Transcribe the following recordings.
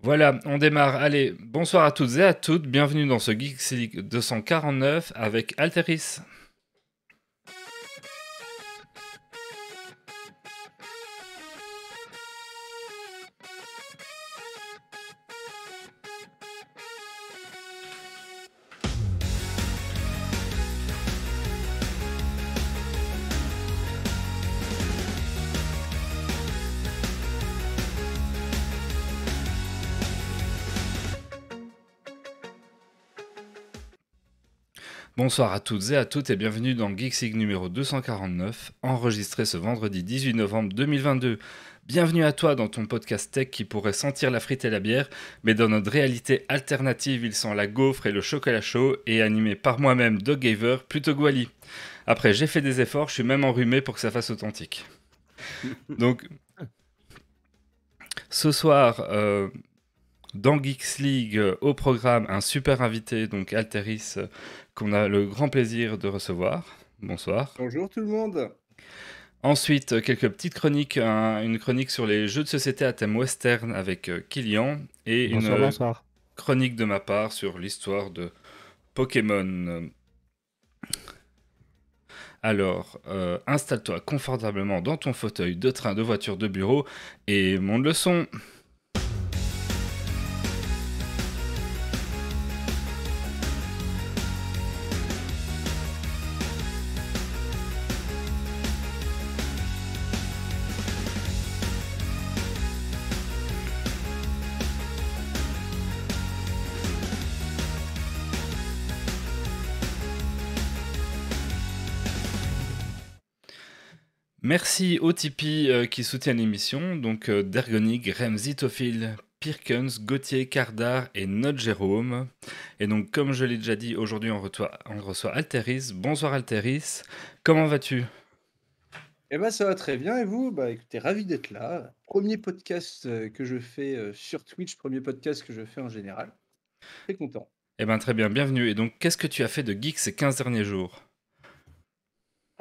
Voilà, on démarre. Allez, bonsoir à toutes et à toutes. Bienvenue dans ce Geeks League 249 avec Alteris. Bonsoir à toutes et à toutes et bienvenue dans Geeks League numéro 249, enregistré ce vendredi 18 novembre 2022. Bienvenue à toi dans ton podcast tech qui pourrait sentir la frite et la bière, mais dans notre réalité alternative, il sent la gaufre et le chocolat chaud et animé par moi-même, Doug Gaver, plutôt Gwali. Après, j'ai fait des efforts, je suis même enrhumé pour que ça fasse authentique. Donc, ce soir, dans Geeks League, au programme, un super invité, donc Alteris, qu'on a le grand plaisir de recevoir. Bonsoir. Bonjour tout le monde. Ensuite, quelques petites chroniques, une chronique sur les jeux de société à thème western avec Killian, et une Bonsoir, bonsoir. chronique de ma part sur l'histoire de Pokémon. Alors, installe-toi confortablement dans ton fauteuil de train, de voiture, de bureau, et monte le son. Merci aux Tipeee qui soutiennent l'émission, donc Dergonig, Remzi, Tophil, Pirkens, Gauthier, Cardar et notre Jérôme. Et donc, comme je l'ai déjà dit, aujourd'hui on reçoit Alteris. Bonsoir Alteris, comment vas-tu? Eh ben ça va très bien et vous? Bah écoutez, ravi d'être là. Premier podcast que je fais sur Twitch, premier podcast que je fais en général. Très content. Eh bien très bien, bienvenue. Et donc, qu'est-ce que tu as fait de geek ces 15 derniers jours?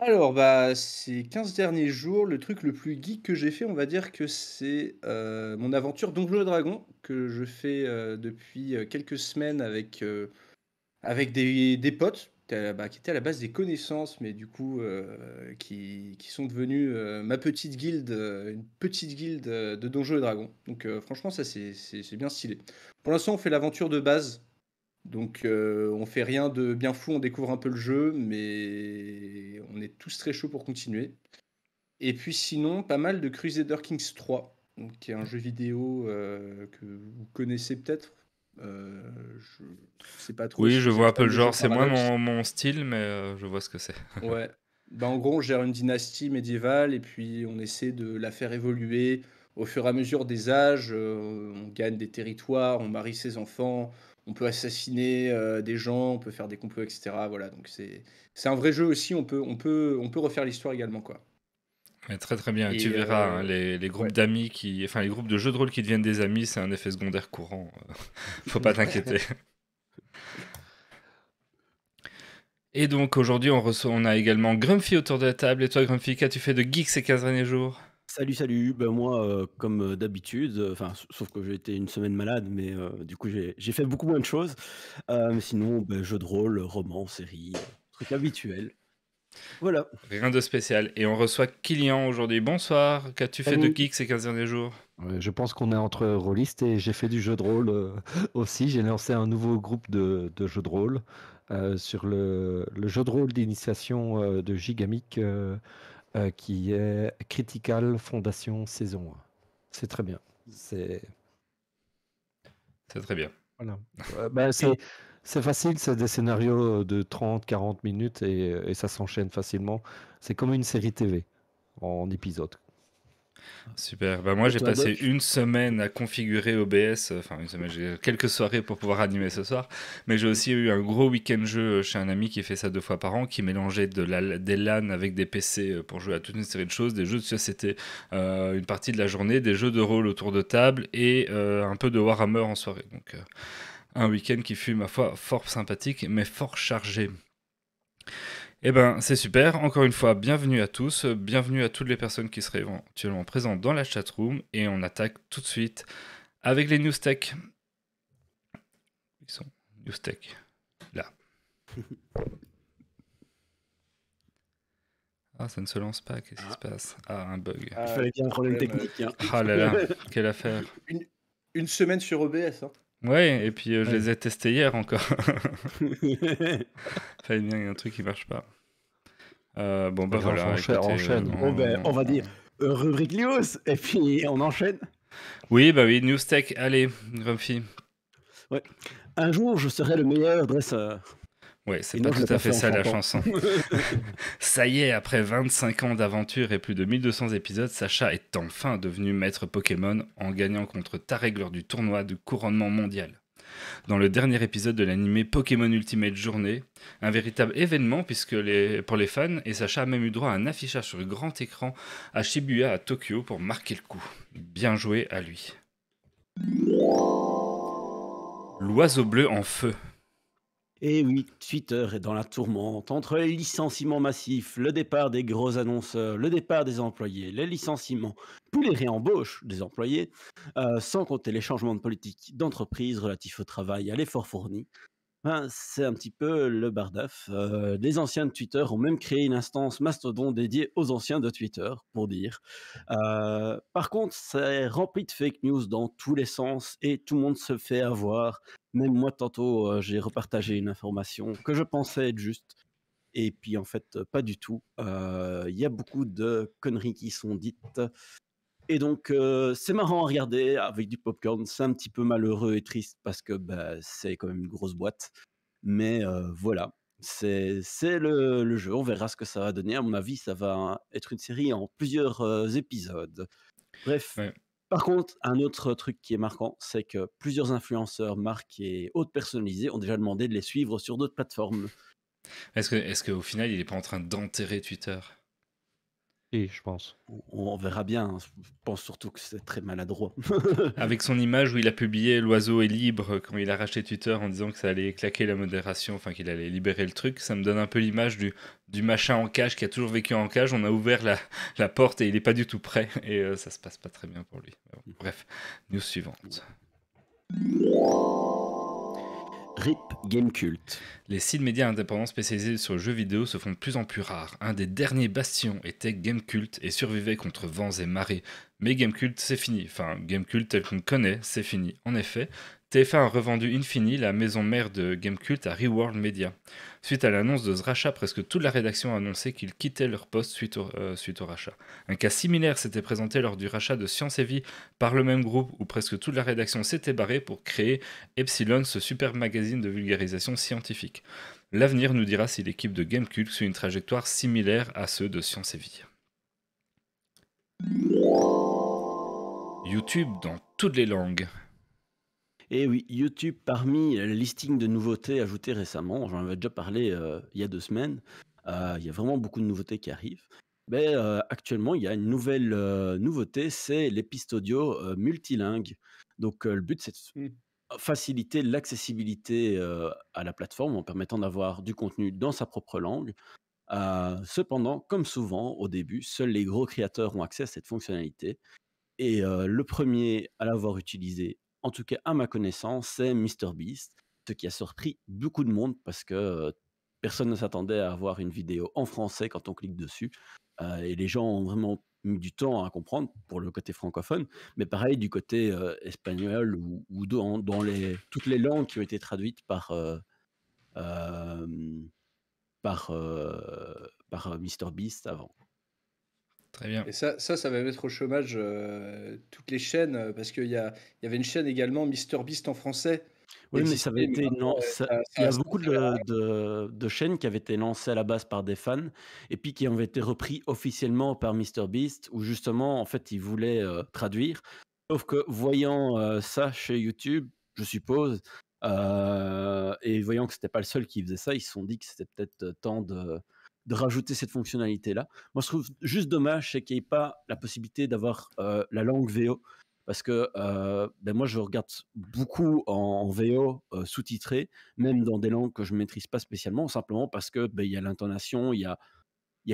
Alors bah ces 15 derniers jours, le truc le plus geek que j'ai fait, on va dire que c'est mon aventure Donjons et Dragons que je fais depuis quelques semaines avec des potes qui étaient à la base des connaissances, mais du coup qui sont devenus ma petite guilde, une petite guilde de Donjons et Dragons. Donc franchement, ça c'est bien stylé. Pour l'instant, on fait l'aventure de base. Donc on fait rien de bien fou, on découvre un peu le jeu, mais on est tous très chauds pour continuer. Et puis sinon, pas mal de Crusader Kings 3, donc, qui est un jeu vidéo que vous connaissez peut-être. Je sais pas trop Oui, si je vous vois êtes un peu fan le de jeux genre, c'est moins Paradox. mon style, mais je vois ce que c'est. Ouais. Bah, en gros, on gère une dynastie médiévale et puis on essaie de la faire évoluer au fur et à mesure des âges. On gagne des territoires, on marie ses enfants, on peut assassiner des gens, on peut faire des complots, etc. Voilà, donc c'est un vrai jeu aussi. On peut refaire l'histoire également, quoi. Mais très très bien, et tu Et verras, hein, les groupes ouais. d'amis enfin les groupes de jeux de rôle qui deviennent des amis, c'est un effet secondaire courant. Faut pas t'inquiéter. Et donc aujourd'hui on a également Grumpy autour de la table. Et toi Grumpy, qu'as-tu fait de geek ces 15 derniers jours? Salut, salut. Ben moi, comme d'habitude, enfin, sauf que j'ai été une semaine malade, mais du coup, j'ai fait beaucoup moins de choses. Mais sinon, ben, jeux de rôle, romans, séries, trucs habituels. Voilà. Rien de spécial. Et on reçoit Kilian aujourd'hui. Bonsoir, qu'as-tu fait de Salut. geek ces 15 derniers jours? Ouais, je pense qu'on est entre rôlistes et j'ai fait du jeu de rôle aussi. J'ai lancé un nouveau groupe de jeux de rôle sur le jeu de rôle d'initiation de Gigamic qui est Critical Foundation saison 1. C'est très bien. C'est C'est très bien. voilà. Ben, Et c'est facile, c'est des scénarios de 30-40 minutes et ça s'enchaîne facilement. C'est comme une série TV en épisode. Super. Bah moi Et j'ai toi, passé Doc? une semaine à configurer OBS, enfin une semaine, j'ai quelques soirées pour pouvoir animer ce soir, mais j'ai aussi eu un gros week-end jeu chez un ami qui fait ça 2 fois par an, qui mélangeait des LAN avec des PC pour jouer à toute une série de choses, des jeux de société une partie de la journée, des jeux de rôle autour de table et un peu de Warhammer en soirée. Donc un week-end qui fut ma foi fort sympathique mais fort chargé. Eh ben, c'est super. Encore une fois, bienvenue à tous. Bienvenue à toutes les personnes qui seraient éventuellement présentes dans la chatroom. Et on attaque tout de suite Avec les news tech. Ils sont news tech. Là. Ah, ça ne se lance pas. Qu'est-ce qui se passe? Ah, un bug. Il fallait bien un problème technique. Hein. Ah là là, quelle affaire. Une semaine sur OBS. Hein. Ouais, et puis je les ai testés hier encore. Fallait bien, il y a un truc qui marche pas. Bon, bah voilà. Enchaîne. On va dire rubrique news, et puis on enchaîne. Oui, bah oui, news tech. Allez, Grumpy. Ouais. Un jour, je serai le meilleur dresseur. Ouais, c'est pas tout à fait ça la chanson. Ça y est, après 25 ans d'aventure et plus de 1200 épisodes, Sacha est enfin devenu maître Pokémon en gagnant contre Tarek lors du tournoi du couronnement mondial. Dans le dernier épisode de l'animé Pokémon Ultimate Journée, un véritable événement pour les fans, et Sacha a même eu droit à un affichage sur le grand écran à Shibuya à Tokyo pour marquer le coup. Bien joué à lui. L'oiseau bleu en feu. Et oui, Twitter est dans la tourmente entre les licenciements massifs, le départ des gros annonceurs, le départ des employés, les licenciements, puis les réembauches des employés, sans compter les changements de politique d'entreprise relatifs au travail et à l'effort fourni. Ben, c'est un petit peu le bardaf. Les anciens de Twitter ont même créé une instance Mastodon dédiée aux anciens de Twitter, pour dire. Par contre, c'est rempli de fake news dans tous les sens et tout le monde se fait avoir. Même moi, tantôt, j'ai repartagé une information que je pensais être juste. Et puis, en fait, pas du tout. Il y a beaucoup de conneries qui sont dites. Et donc, c'est marrant à regarder avec du popcorn. C'est un petit peu malheureux et triste parce que c'est quand même une grosse boîte. Mais voilà, c'est le jeu. On verra ce que ça va donner. À mon avis, ça va être une série en plusieurs épisodes. Bref. Ouais. Par contre, un autre truc qui est marquant, c'est que plusieurs influenceurs, marques et autres personnalisés ont déjà demandé de les suivre sur d'autres plateformes. Est-ce qu'au final, il n'est pas en train d'enterrer Twitter? Et je pense. On verra bien. Je pense surtout que c'est très maladroit. Avec son image où il a publié l'oiseau est libre quand il a racheté Twitter en disant que ça allait claquer la modération, enfin qu'il allait libérer le truc, ça me donne un peu l'image du machin en cage qui a toujours vécu en cage. On a ouvert la porte et il n'est pas du tout prêt et ça se passe pas très bien pour lui. Bon, bref, news suivante. RIP Gamecult. Les sites médias indépendants spécialisés sur le jeu vidéo se font de plus en plus rares. Un des derniers bastions était Gamecult et survivait contre vents et marées. Mais Gamecult, c'est fini. Enfin, Gamecult tel qu'on le connaît, c'est fini. En effet, TF1 a revendu Infini, la maison mère de Gamecult, à Reworld Media. Suite à l'annonce de ce rachat, presque toute la rédaction a annoncé qu'ils quittaient leur poste suite au rachat. Un cas similaire s'était présenté lors du rachat de Science et Vie par le même groupe où presque toute la rédaction s'était barrée pour créer Epsilon, ce superbe magazine de vulgarisation scientifique. L'avenir nous dira si l'équipe de Gamecult suit une trajectoire similaire à ceux de Science et Vie. YouTube dans toutes les langues. Et oui, YouTube, parmi le listing de nouveautés ajoutées récemment, j'en avais déjà parlé il y a 2 semaines, il y a vraiment beaucoup de nouveautés qui arrivent. Mais actuellement, il y a une nouvelle nouveauté, c'est les pistes audio multilingues. Donc le but, c'est de faciliter l'accessibilité à la plateforme en permettant d'avoir du contenu dans sa propre langue. Cependant, comme souvent au début, seuls les gros créateurs ont accès à cette fonctionnalité. Et le premier à l'avoir utilisé, en tout cas à ma connaissance, c'est MrBeast, ce qui a surpris beaucoup de monde parce que personne ne s'attendait à avoir une vidéo en français quand on clique dessus. Et les gens ont vraiment mis du temps à comprendre pour le côté francophone, mais pareil du côté espagnol ou dans toutes les langues qui ont été traduites par MrBeast avant. Très bien. Et ça va mettre au chômage toutes les chaînes, parce qu'il y avait une chaîne également, MrBeast en français. Oui, mais ça avait été il y a beaucoup fait la- de chaînes qui avaient été lancées à la base par des fans et puis qui avaient été repris officiellement par MrBeast où justement, en fait, ils voulaient traduire. Sauf que voyant ça chez YouTube, je suppose, et voyant que c'était pas le seul qui faisait ça, ils se sont dit que c'était peut-être temps de rajouter cette fonctionnalité-là. Moi, je trouve juste dommage, c'est qu'il n'y ait pas la possibilité d'avoir la langue VO. Parce que moi, je regarde beaucoup en VO sous-titré, même dans des langues que je ne maîtrise pas spécialement, simplement parce que il y a l'intonation, il y a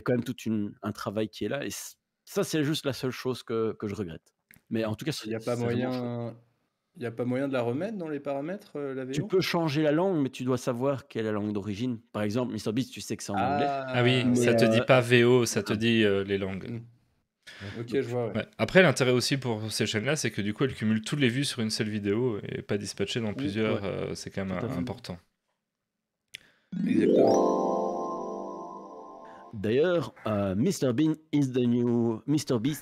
quand même tout un travail qui est là. Et ça, c'est juste la seule chose que je regrette. Mais en tout cas, Il n'y a pas c'est vraiment chouette. moyen. Il y a pas moyen de la remettre dans les paramètres, la Tu VO? peux changer la langue, mais tu dois savoir quelle est la langue d'origine. Par exemple, MrBeast, tu sais que c'est en anglais, Ah oui, Ah mais ça te dit pas VO, ça te voilà. dit les langues. Mmh. OK, Donc, je vois, ouais. Ouais. Après, l'intérêt aussi pour ces chaînes-là, c'est que du coup, elles cumulent toutes les vues sur une seule vidéo et pas dispatchées dans Mmh, plusieurs. ouais, C'est quand même tout à fait. important. exactement. D'ailleurs, MrBeast,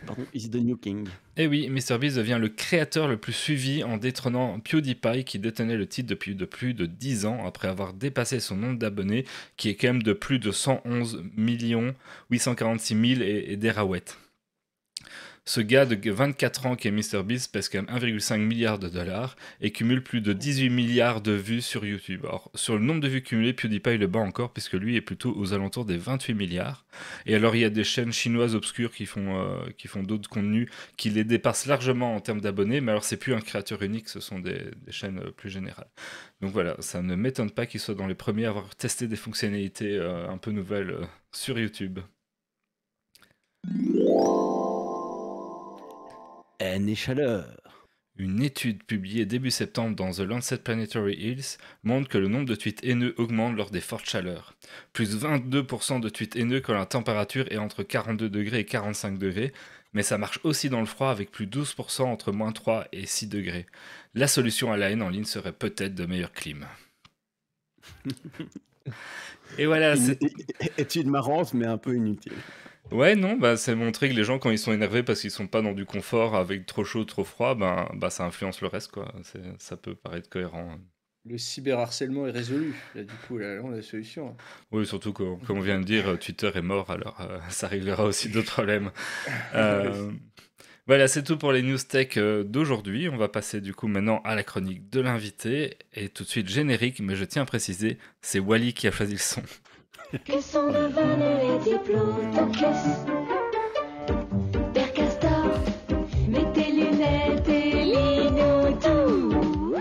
pardon, is the new king. Et oui, MrBeast devient le créateur le plus suivi en détrônant PewDiePie qui détenait le titre depuis de plus de 10 ans après avoir dépassé son nombre d'abonnés qui est quand même de plus de 111 846 000 et des raouettes. Ce gars de 24 ans qui est MrBeast pèse quand même 1,5 milliard de dollars et cumule plus de 18 milliards de vues sur YouTube. Alors, sur le nombre de vues cumulées, PewDiePie le bat encore puisque lui est plutôt aux alentours des 28 milliards. Et alors, il y a des chaînes chinoises obscures qui font d'autres contenus qui les dépassent largement en termes d'abonnés, mais alors c'est plus un créateur unique, ce sont des chaînes plus générales. Donc voilà, ça ne m'étonne pas qu'il soit dans les premiers à avoir testé des fonctionnalités un peu nouvelles sur YouTube. Haine et chaleur. Une étude publiée début septembre dans The Lancet Planetary Health montre que le nombre de tweets haineux augmente lors des fortes chaleurs. Plus 22% de tweets haineux quand la température est entre 42 degrés et 45 degrés, mais ça marche aussi dans le froid avec plus 12% entre moins 3 et 6 degrés. La solution à la haine en ligne serait peut-être de meilleures clims. Et voilà, Une c'est... étude marrante, mais un peu inutile. Ouais, non, bah, c'est montrer que les gens, quand ils sont énervés parce qu'ils sont pas dans du confort avec trop chaud, trop froid, bah, ça influence le reste, quoi. Ça peut paraître cohérent. Le cyberharcèlement est résolu. Là, du coup, là, on a la solution. Oui, surtout comme on vient de dire, Twitter est mort, alors ça réglera aussi d'autres problèmes. Euh, Voilà, c'est tout pour les news tech d'aujourd'hui. On va passer du coup maintenant à la chronique de l'invité. Et tout de suite, générique, mais je tiens à préciser, c'est Wally qui a choisi le son. Que sont devenus les diplodocus? Père Castor, mets tes lunettes et lis-nous tout.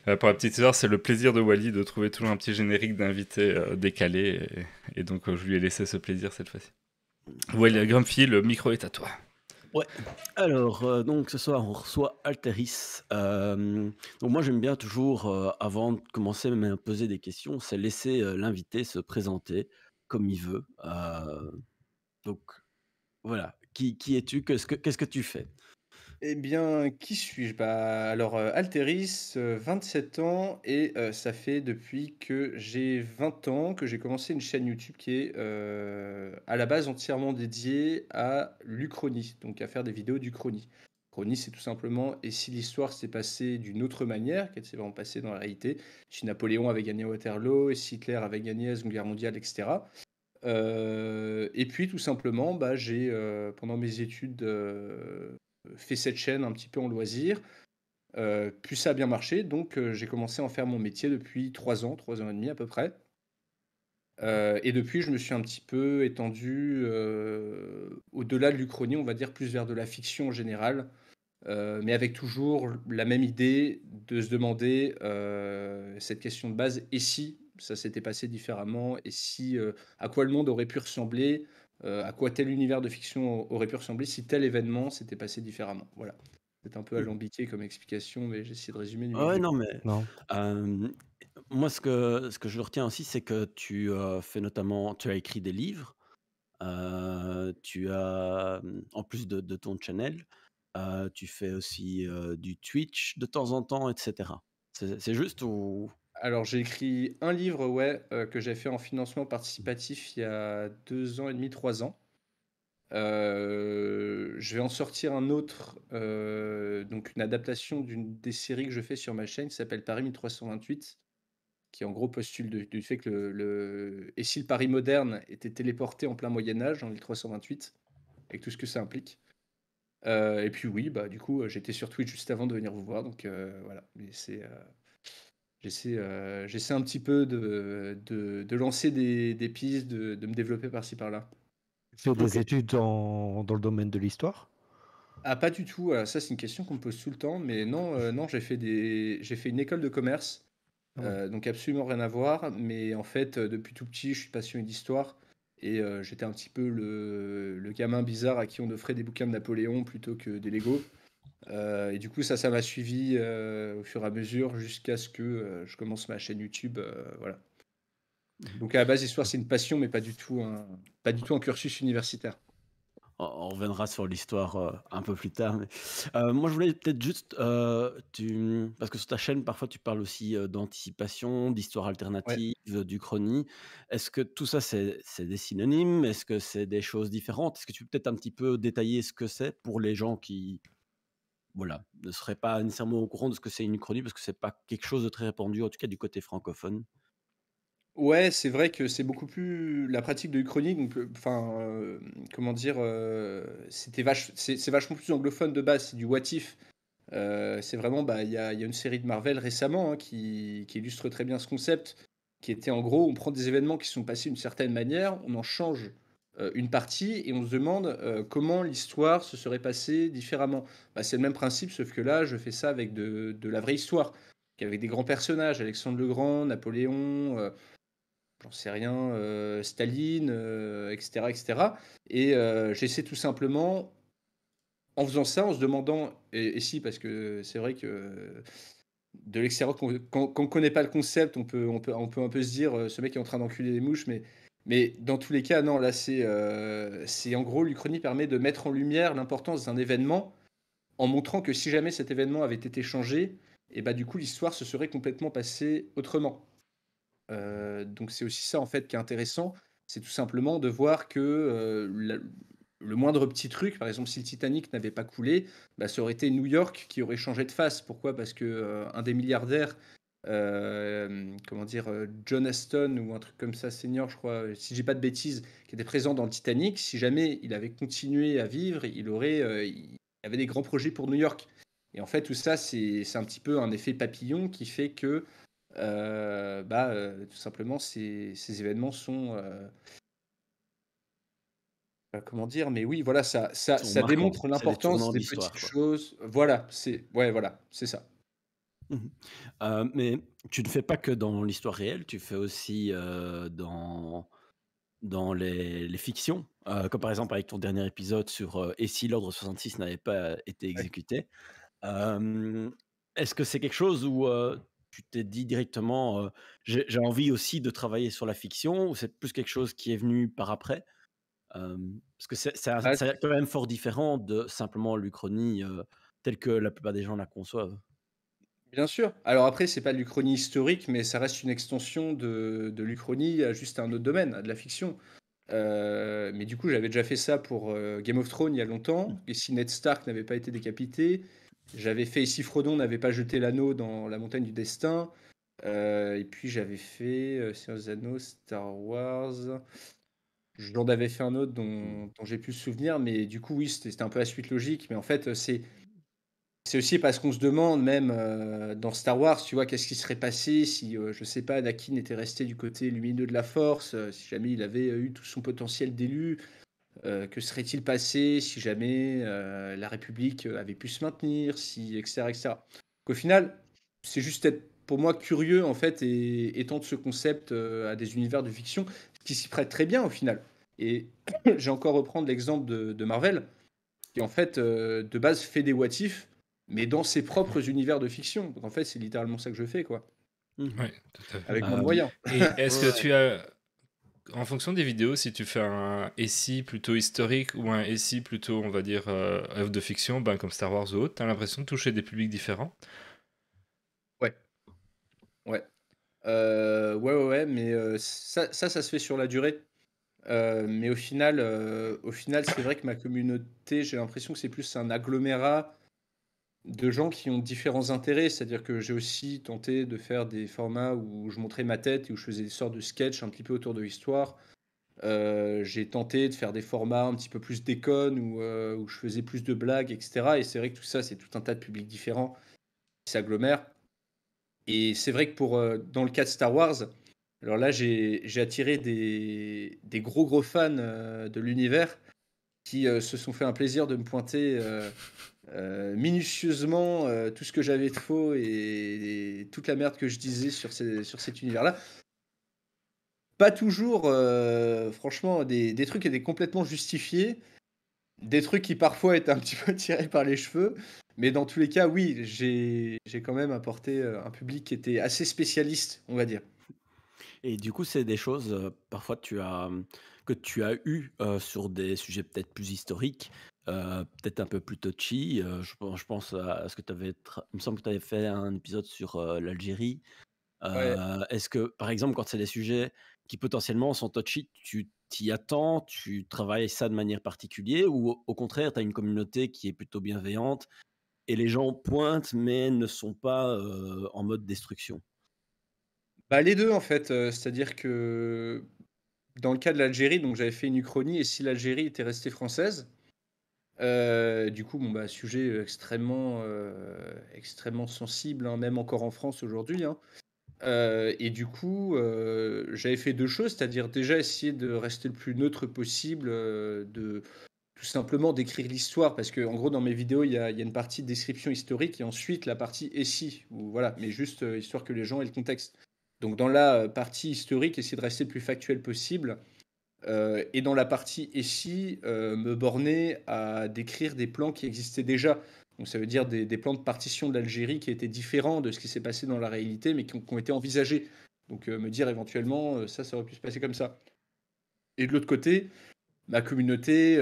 Pour la petite histoire, c'est le plaisir de Wally de trouver toujours un petit générique d'invité décalé. Et donc, je lui ai laissé ce plaisir cette fois-ci. Wally Grumpy, le micro est à toi. Ouais. Alors, donc ce soir, on reçoit Alteris. Donc moi, j'aime bien toujours, avant de commencer même à poser des questions, c'est laisser l'invité se présenter comme il veut. Donc voilà, qui es-tu? Qu'est-ce que tu fais? Eh bien, qui suis-je? Bah, alors, Alteris, 27 ans et ça fait depuis que j'ai 20 ans que j'ai commencé une chaîne YouTube qui est, à la base entièrement dédiée à l'Uchronie, donc à faire des vidéos d'Uchronie. Uchronie, c'est tout simplement: et si l'histoire s'est passée d'une autre manière, qu'elle s'est vraiment passée dans la réalité? Si Napoléon avait gagné Waterloo, et si Hitler avait gagné la Seconde Guerre mondiale, et cetera. Et puis tout simplement, bah, j'ai, pendant mes études, fait cette chaîne un petit peu en loisir. Puis ça a bien marché, donc j'ai commencé à en faire mon métier depuis 3 ans et demi à peu près. Et depuis, je me suis un petit peu étendu, au-delà de l'Uchronie, on va dire plus vers de la fiction en général, mais avec toujours la même idée de se demander, cette question de base: «Et si ça s'était passé différemment? Et si, à quoi le monde aurait pu ressembler? À quoi tel univers de fiction aurait pu ressembler si tel événement s'était passé différemment?» Voilà. C'est un peu Mmh. alambiqué comme explication, mais j'ai essayé de résumer du mieux que Ouais, j'ai non, pu. mais Non. moi, ce que je retiens aussi, c'est que tu as écrit des livres, tu as, en plus de ton channel, tu fais aussi du Twitch de temps en temps, etc. C'est juste ou... Alors j'ai écrit un livre, ouais, que j'ai fait en financement participatif il y a 2 ans et demi, 3 ans. Je vais en sortir un autre, donc une adaptation d'une des séries que je fais sur ma chaîne qui s'appelle Paris 1328, qui en gros postule du fait que et si le Paris moderne était téléporté en plein Moyen Âge, en 1328, avec tout ce que ça implique. Et puis oui, bah, du coup, j'étais sur Twitch juste avant de venir vous voir, donc voilà. Mais j'essaie un petit peu de lancer des pistes, de me développer par-ci par-là. Sur des Ok. études dans le domaine de l'histoire? Ah, pas du tout, ça, c'est une question qu'on me pose tout le temps, mais non, non, j'ai fait une école de commerce, Ah ouais. donc absolument rien à voir, mais en fait, depuis tout petit, je suis passionné d'histoire et j'étais un petit peu le gamin bizarre à qui on offrait des bouquins de Napoléon plutôt que des Lego. Et du coup, ça m'a suivi au fur et à mesure jusqu'à ce que je commence ma chaîne YouTube. Voilà. Mhm. Donc à la base, l'histoire, c'est une passion, mais pas du tout un cursus universitaire. On reviendra sur l'histoire un peu plus tard. Mais, moi, je voulais peut-être juste, parce que sur ta chaîne, parfois, tu parles aussi d'anticipation, d'histoire Ouais. alternative, d'Uchronie. Est-ce que tout ça, c'est des synonymes? Est-ce que c'est des choses différentes? Est-ce que tu peux peut-être un petit peu détailler ce que c'est pour les gens qui, voilà, ne seraient pas nécessairement au courant de ce que c'est une Uchronie, parce que c'est pas quelque chose de très répandu, en tout cas du côté francophone. Ouais, c'est vrai que c'est beaucoup plus la pratique de l'Uchronie, donc enfin, comment dire? C'est vachement plus anglophone de base, c'est du what if. C'est vraiment, bah, il y a une série de Marvel récemment, hein, qui illustre très bien ce concept, qui était en gros, on prend des événements qui sont passés d'une certaine manière, on en change, une partie et on se demande, comment l'histoire se serait passée différemment. Bah, c'est le même principe, sauf que là, je fais ça avec de la vraie histoire, avec des grands personnages, Alexandre le Grand, Napoléon, j'en sais rien, Staline, et cetera et cetera et j'essaie tout simplement, en faisant ça, en se demandant et si parce que c'est vrai que de l'extérieur, quand on connaît pas le concept, on peut un peu se dire, «Ce mec est en train d'enculer les mouches», mais dans tous les cas, non, là, c'est en gros, l'Uchronie permet de mettre en lumière l'importance d'un événement, en montrant que si jamais cet événement avait été changé et bah, du coup, l'histoire se serait complètement passée autrement. Donc c'est aussi ça, en fait, qui est intéressant. C'est tout simplement de voir que, le moindre petit truc, par exemple, si le Titanic n'avait pas coulé, bah, ça aurait été New York qui aurait changé de face. Pourquoi? Parce que, un des milliardaires, comment dire? John Aston ou un truc comme ça, senior, je crois, si j'ai pas de bêtises, qui était présent dans le Titanic, si jamais il avait continué à vivre, il avait des grands projets pour New York et en fait, tout ça, c'est un petit peu un effet papillon qui fait que, bah, tout simplement, ces événements sont, comment dire? Mais oui, voilà, ça ça Sont ça marquants, démontre c'est des l'importance tournants de des l'histoire, petites quoi. choses. Voilà, c'est ça. Mmh. Mais tu ne fais pas que dans l'histoire réelle, tu fais aussi, dans les fictions, comme par exemple avec ton dernier épisode sur, «Et si l'ordre 66 n'avait pas été Ouais. exécuté?» Hem, Est-ce que c'est quelque chose où, tu t'es dit directement, «J'ai envie aussi de travailler sur la fiction» ou c'est plus quelque chose qui est venu par après? Parce que Bah, c'est quand même fort différent de simplement l'Uchronie, telle que la plupart des gens la conçoivent. bien sûr. Alors après, c'est pas de l'Uchronie historique, mais ça reste une extension de l'Uchronie à juste un autre domaine, à de la fiction. Mais du coup, j'avais déjà fait ça pour, Game of Thrones il y a longtemps et si Ned Stark n'avait pas été décapité. J'avais fait «Et si Frodon n'avait pas jeté l'anneau dans la montagne du destin». Et puis j'avais fait, Seigneur des Anneaux, Star Wars. J'en avais fait un autre Mmh. dont j'ai plus le souvenir, mais du coup, oui, c'était un peu la suite logique. Mais en fait, c'est aussi parce qu'on se demande même, dans Star Wars, tu vois, qu'est-ce qui serait passé si, je sais pas, Anakin était resté du côté lumineux de la Force, si jamais il avait, eu tout son potentiel d'élu, que serait-il passé si jamais, la République, avait pu se maintenir, si et cetera et cetera. Qu'au final, c'est juste être, pour moi, curieux, en fait et étendre ce concept, à des univers de fiction, qui s'y prête très bien, au final et j'ai encore reprendre l'exemple de Marvel, qui en fait, de base fait des what if, mais dans ses propres univers de fiction. Donc en fait, c'est littéralement ça que je fais, quoi, Mmh. Oui, tout à fait. avec moins de Hem, moyens. Et est-ce que ouais. tu as, en fonction des vidéos, si tu fais un SI plutôt historique ou un SI plutôt, on va dire, œuvre de fiction, ben, comme Star Wars ou autre, t'as l'impression de toucher des publics différents? Ouais, ouais. Ouais, mais ça se fait sur la durée. Mais au final, c'est vrai que ma communauté, j'ai l'impression que c'est plus un agglomérat de gens qui ont différents intérêts. C'est-à-dire que j'ai aussi tenté de faire des formats où je montrais ma tête et où je faisais des sortes de sketchs un petit peu autour de l'histoire. J'ai tenté de faire des formats un petit peu plus déconnes où je faisais plus de blagues et cetera et c'est vrai que tout ça, c'est tout un tas de publics différents qui s'agglomèrent et c'est vrai que dans le cas de Star Wars, alors là, j'ai attiré des gros fans, de l'univers qui, se sont fait un plaisir de me pointer, minutieusement, tout ce que j'avais de faux et toute la merde que je disais sur cet univers-là. Pas toujours, franchement, des trucs étaient complètement justifiés, des trucs qui parfois étaient un petit peu tirés par les cheveux, mais dans tous les cas, oui, j'ai quand même apporté un public qui était assez spécialiste, on va dire. Et du coup, c'est des choses, parfois que tu as eues, sur des sujets peut-être plus historiques, peut-être un peu plus touchy, je pense à ce que tu avais il me semble que tu avais fait un épisode sur, l'Algérie. Ouais. Est-ce que, par exemple, quand c'est des sujets qui potentiellement sont touchy, tu t'y attends, tu travailles ça de manière particulière ou au contraire, tu as une communauté qui est plutôt bienveillante et les gens pointent mais ne sont pas, en mode destruction? Bah, les 2 en fait, c'est-à-dire que dans le cas de l'Algérie, donc j'avais fait une uchronie et si l'Algérie était restée française, du coup, bon, bah, sujet, extrêmement sensible, hein, même encore en France aujourd'hui, hein. Et du coup, j'avais fait 2 choses, c'est-à-dire déjà essayer de rester le plus neutre possible, de tout simplement décrire l'histoire parce qu'en gros dans mes vidéos, il y a une partie description historique et ensuite la partie «et si» ou voilà, mais juste, histoire que les gens aient le contexte. Donc dans la, partie historique, essayer de rester le plus factuel possible, et dans la partie «et si», me borner à décrire des plans qui existaient déjà. Donc ça veut dire des plans de partition de l'Algérie qui étaient différents de ce qui s'est passé dans la réalité, mais qui ont été envisagés. Donc me dire éventuellement, ça aurait pu se passer comme ça. Et de l'autre côté, ma communauté,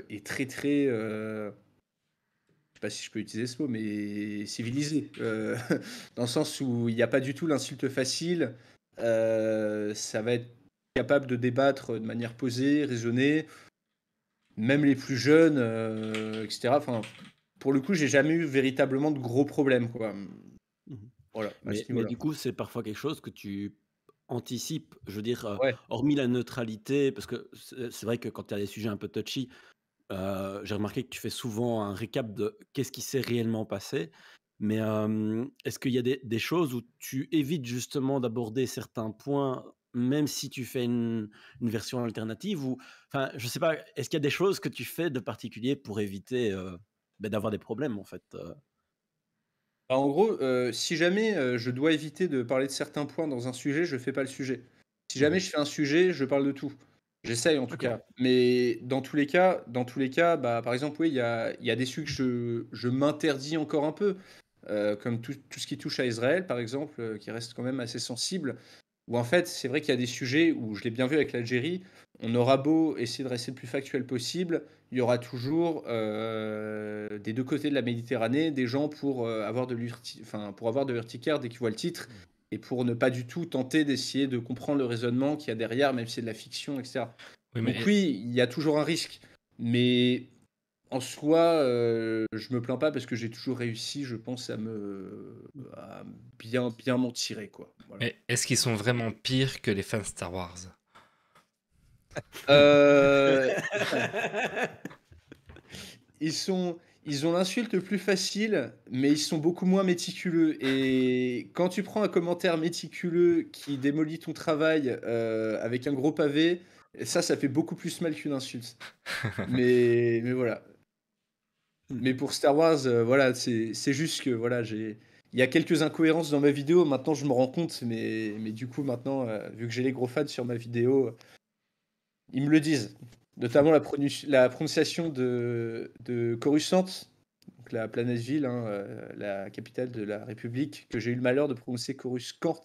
est très, très, je sais pas si je peux utiliser ce mot, mais civilisée. Dans le sens où il n'y a pas du tout l'insulte facile. Ça va être capable de débattre de manière posée, raisonnée, même les plus jeunes, etc. Enfin, pour le coup, j'ai jamais eu véritablement de gros problèmes, quoi. Mmh. Voilà, à ce Mais niveau-là. du coup, c'est parfois quelque chose que tu anticipes? Je veux dire, Ouais. hormis la neutralité, parce que c'est vrai que quand tu as des sujets un peu touchy, j'ai remarqué que tu fais souvent un récap de qu'est-ce qui s'est réellement passé. Mais, est-ce qu'il y a des choses où tu évites justement d'aborder certains points, même si tu fais une version alternative? Ou enfin, je sais pas, est-ce qu'il y a des choses que tu fais de particulier pour éviter, d'avoir des problèmes, en fait, Bah, en gros, si jamais, je dois éviter de parler de certains points dans un sujet, je fais pas le sujet. Si Mmh. jamais je fais un sujet, je parle de tout. J'essaye en tout OK. cas. Mais dans tous les cas, bah, par exemple, oui, il y a des sujets que je m'interdis encore un peu, comme tout ce qui touche à Israël, par exemple, qui reste quand même assez sensible. Où en fait, c'est vrai qu'il y a des sujets où je l'ai bien vu avec l'Algérie, on aura beau essayer de rester le plus factuel possible, il y aura toujours, des 2 côtés de la Méditerranée, des gens pour, pour avoir de l'urticaire dès qu'ils voient le titre et pour ne pas du tout tenter d'essayer de comprendre le raisonnement qu'il y a derrière, même si c'est de la fiction et cetera. Oui, Donc mais oui, il y a toujours un risque, mais en soi, je me plains pas parce que j'ai toujours réussi, je pense, à bien m'en tirer, quoi. Voilà. est-ce qu'ils sont vraiment pires que les fans Star Wars? Heu, ils sont ils ont l'insulte plus facile, mais ils sont beaucoup moins méticuleux et quand tu prends un commentaire méticuleux qui démolit ton travail, avec un gros pavé, ça fait beaucoup plus mal qu'une insulte. Mais voilà. Mais Mmh. pour Star Wars, voilà, c'est juste que voilà, il y a quelques incohérences dans ma vidéo, maintenant je me rends compte, mais du coup maintenant, vu que j'ai les gros fans sur ma vidéo, ils me le disent. Notamment la prononciation de Coruscant, donc la planète ville, hein, la capitale de la République, que j'ai eu le malheur de prononcer Coruscant.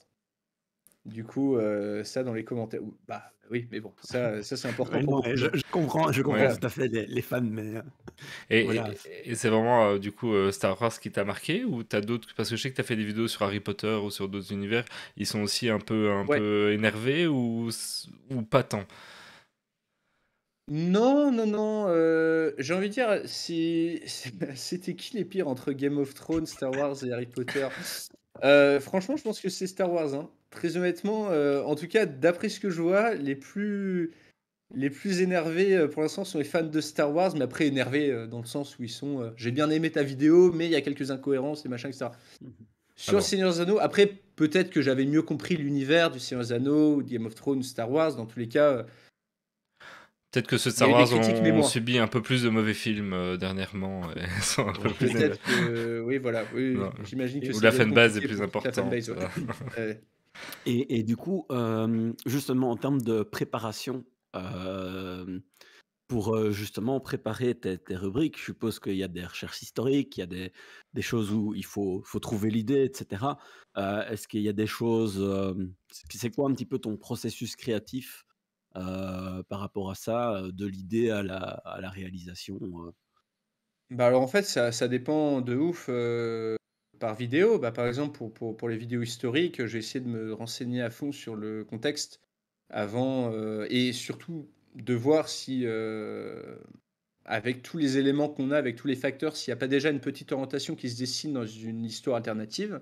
Du coup, ça dans les commentaires bah, oui, mais bon, ça c'est important Ouais, pour non, beaucoup et de gens. je comprends Ouais. Voilà. tout à fait les fans, mais, Et, voilà. et c'est vraiment du coup Star Wars qui t'a marqué ou t'as d'autres parce que je sais que t'as fait des vidéos sur Harry Potter ou sur d'autres univers, ils sont aussi un Ouais. peu énervés ou pas tant. Non, non, non, j'ai envie de dire, si c'était qui les pires entre Game of Thrones, Star Wars et Harry Potter? Franchement, je pense que c'est Star Wars, hein. Très honnêtement, en tout cas, d'après ce que je vois, les plus énervés, pour l'instant, sont les fans de Star Wars, mais après énervés, dans le sens où ils sont, «J'ai bien aimé ta vidéo, mais il y a quelques incohérences et machin et cetera». Mmh. Sur le Alors, Seigneur des Anneaux, après, peut-être que j'avais mieux compris l'univers du Seigneur des Anneaux ou de Game of Thrones ou Star Wars. Dans tous les cas, peut-être que ceux de il y a Star eu des Wars critiques, mais ont moins. subi un peu plus de mauvais films dernièrement et sont un peu Ouais, plus c'est Peut-être que oui, voilà, oui, oui, non. j'imagine que Où ça la devait être fanbase est compliqué plus pour toute la importante. fanbase, ouais. Ouais. et du coup, justement en termes de préparation, hem, pour justement préparer tes rubriques, je suppose qu'il y a des recherches historiques, il y a des choses où il faut trouver l'idée, etc. Est-ce qu'il y a des choses, c'est quoi un petit peu ton processus créatif par rapport à ça, de l'idée à la réalisation Bah, alors, en fait, ça dépend de ouf, par vidéo. Bah, par exemple, pour les vidéos historiques, j'ai essayé de me renseigner à fond sur le contexte avant, et surtout de voir si, avec tous les éléments qu'on a, avec tous les facteurs, s'il n'y a pas déjà une petite orientation qui se dessine dans une histoire alternative.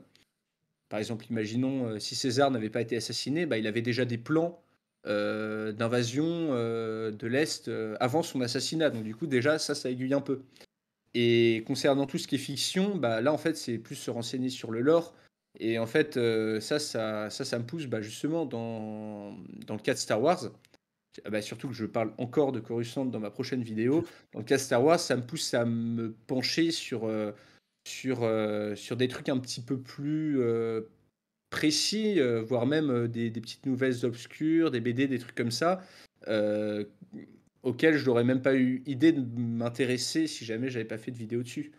Par exemple, imaginons, si César n'avait pas été assassiné, bah, il avait déjà des plans, d'invasion, de l'Est, avant son assassinat. Donc du coup, déjà, ça aiguille un peu. Et concernant tout ce qui est fiction, bah, là, en fait, c'est plus se renseigner sur le lore. Et en fait, ça me pousse, bah, justement dans le cas de Star Wars. Ah bah, surtout que je parle encore de Coruscant dans ma prochaine vidéo. Dans le cas de Star Wars, ça me pousse à me pencher sur des trucs un petit peu plus précis, voire même des petites nouvelles obscures, des BD, des trucs comme ça, euh, auxquels je n'aurais même pas eu idée de m'intéresser si jamais j'avais pas fait de vidéo dessus.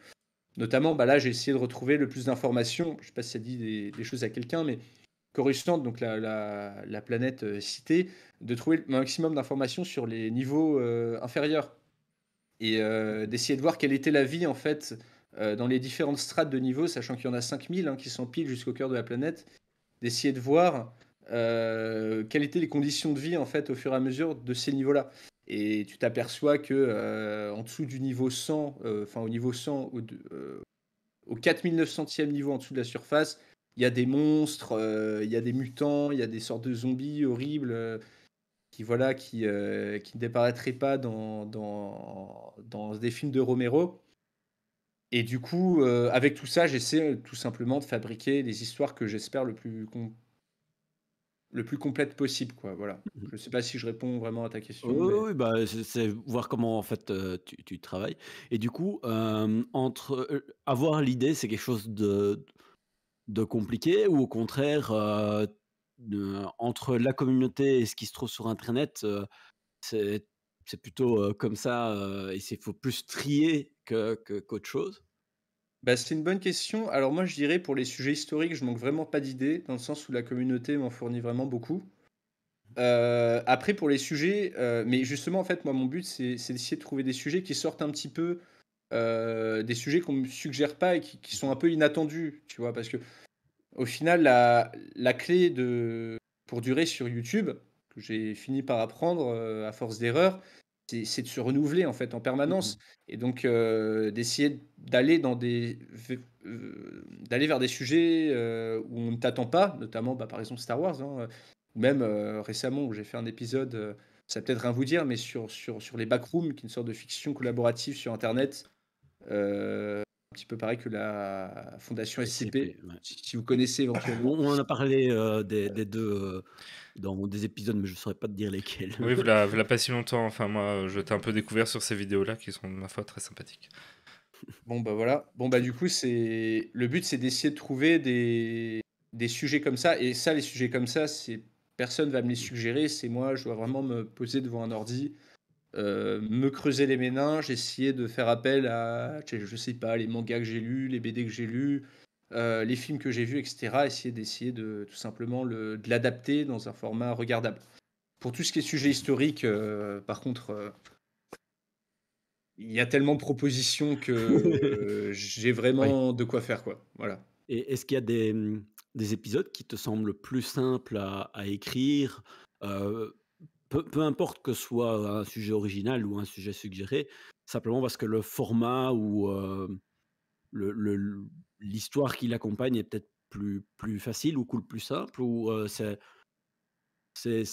Notamment, bah là, j'ai essayé de retrouver le plus d'informations. Je sais pas si ça dit des choses à quelqu'un, mais Coruscant, donc la planète citée, de trouver le maximum d'informations sur les niveaux inférieurs et d'essayer de voir quelle était la vie en fait dans les différentes strates de niveaux, sachant qu'il y en a 5000 qui s'empilent jusqu'au cœur de la planète, d'essayer de voir quelles étaient les conditions de vie en fait au fur et à mesure de ces niveaux-là. Et tu t'aperçois que en dessous du niveau 100, enfin au niveau 100, au 4900e niveau en dessous de la surface, il y a des monstres, il y a des mutants, il y a des sortes de zombies horribles qui ne déparaîtraient pas dans des films de Romero. Et du coup, avec tout ça, j'essaie tout simplement de fabriquer des histoires que j'espère le plus complète possible, quoi. Voilà. Je sais pas si je réponds vraiment à ta question, Oui, mais oui, bah, c'est voir comment en fait, tu travailles et du coup, entre, avoir l'idée, c'est quelque chose de compliqué ou au contraire, entre la communauté et ce qui se trouve sur internet, c'est c'est plutôt, comme ça, et c'est faut plus trier qu'autre chose? bah, c'est une bonne question. Alors moi, je dirais pour les sujets historiques, je manque vraiment pas d'idées, dans le sens où la communauté m'en fournit vraiment beaucoup. Après pour les sujets, mais justement, en fait, moi, mon but, c'est d'essayer de trouver des sujets qui sortent un petit peu, des sujets qu'on me suggère pas et qui sont un peu inattendus, tu vois? Parce que au final, la clé pour durer sur YouTube, que j'ai fini par apprendre à force d'erreurs, c'est de se renouveler en fait en Mmh permanence. mh. Et donc d'essayer d'aller d'aller vers des sujets où on ne t'attend pas, notamment bah, par exemple Star Wars, hein, ou même récemment où j'ai fait un épisode, ça va peut-être rien vous dire, mais sur les backrooms, qui est une sorte de fiction collaborative sur Internet. Un petit peu pareil que la fondation SCP, SCP, ouais. si vous connaissez On éventuellement. on en a parlé, des 2, dans des épisodes, mais je saurais pas te dire lesquels. Oui, voilà pas si longtemps. Enfin, moi, je t'ai un peu découvert sur ces vidéos-là qui sont, de ma foi, très sympathiques. Bon, bah voilà. Bon, bah du coup, le but, c'est d'essayer de trouver des sujets comme ça. Et ça, les sujets comme ça, personne va me les suggérer. C'est moi, je dois vraiment me poser devant un ordi, me creuser les méninges, essayer de faire appel à, je sais pas, les mangas que j'ai lus, les BD que j'ai lus, les films que j'ai vus, etc. D'essayer de tout simplement de l'adapter dans un format regardable. Pour tout ce qui est sujet historique, par contre, il y a tellement de propositions que j'ai Oui. vraiment de quoi faire, quoi. Voilà. Et est-ce qu'il y a des épisodes qui te semblent plus simples à écrire? Heu, peu importe que ce soit un sujet original ou un sujet suggéré, simplement parce que le format ou, le l'histoire qui l'accompagne est peut-être plus facile ou cool plus simple ou, c'est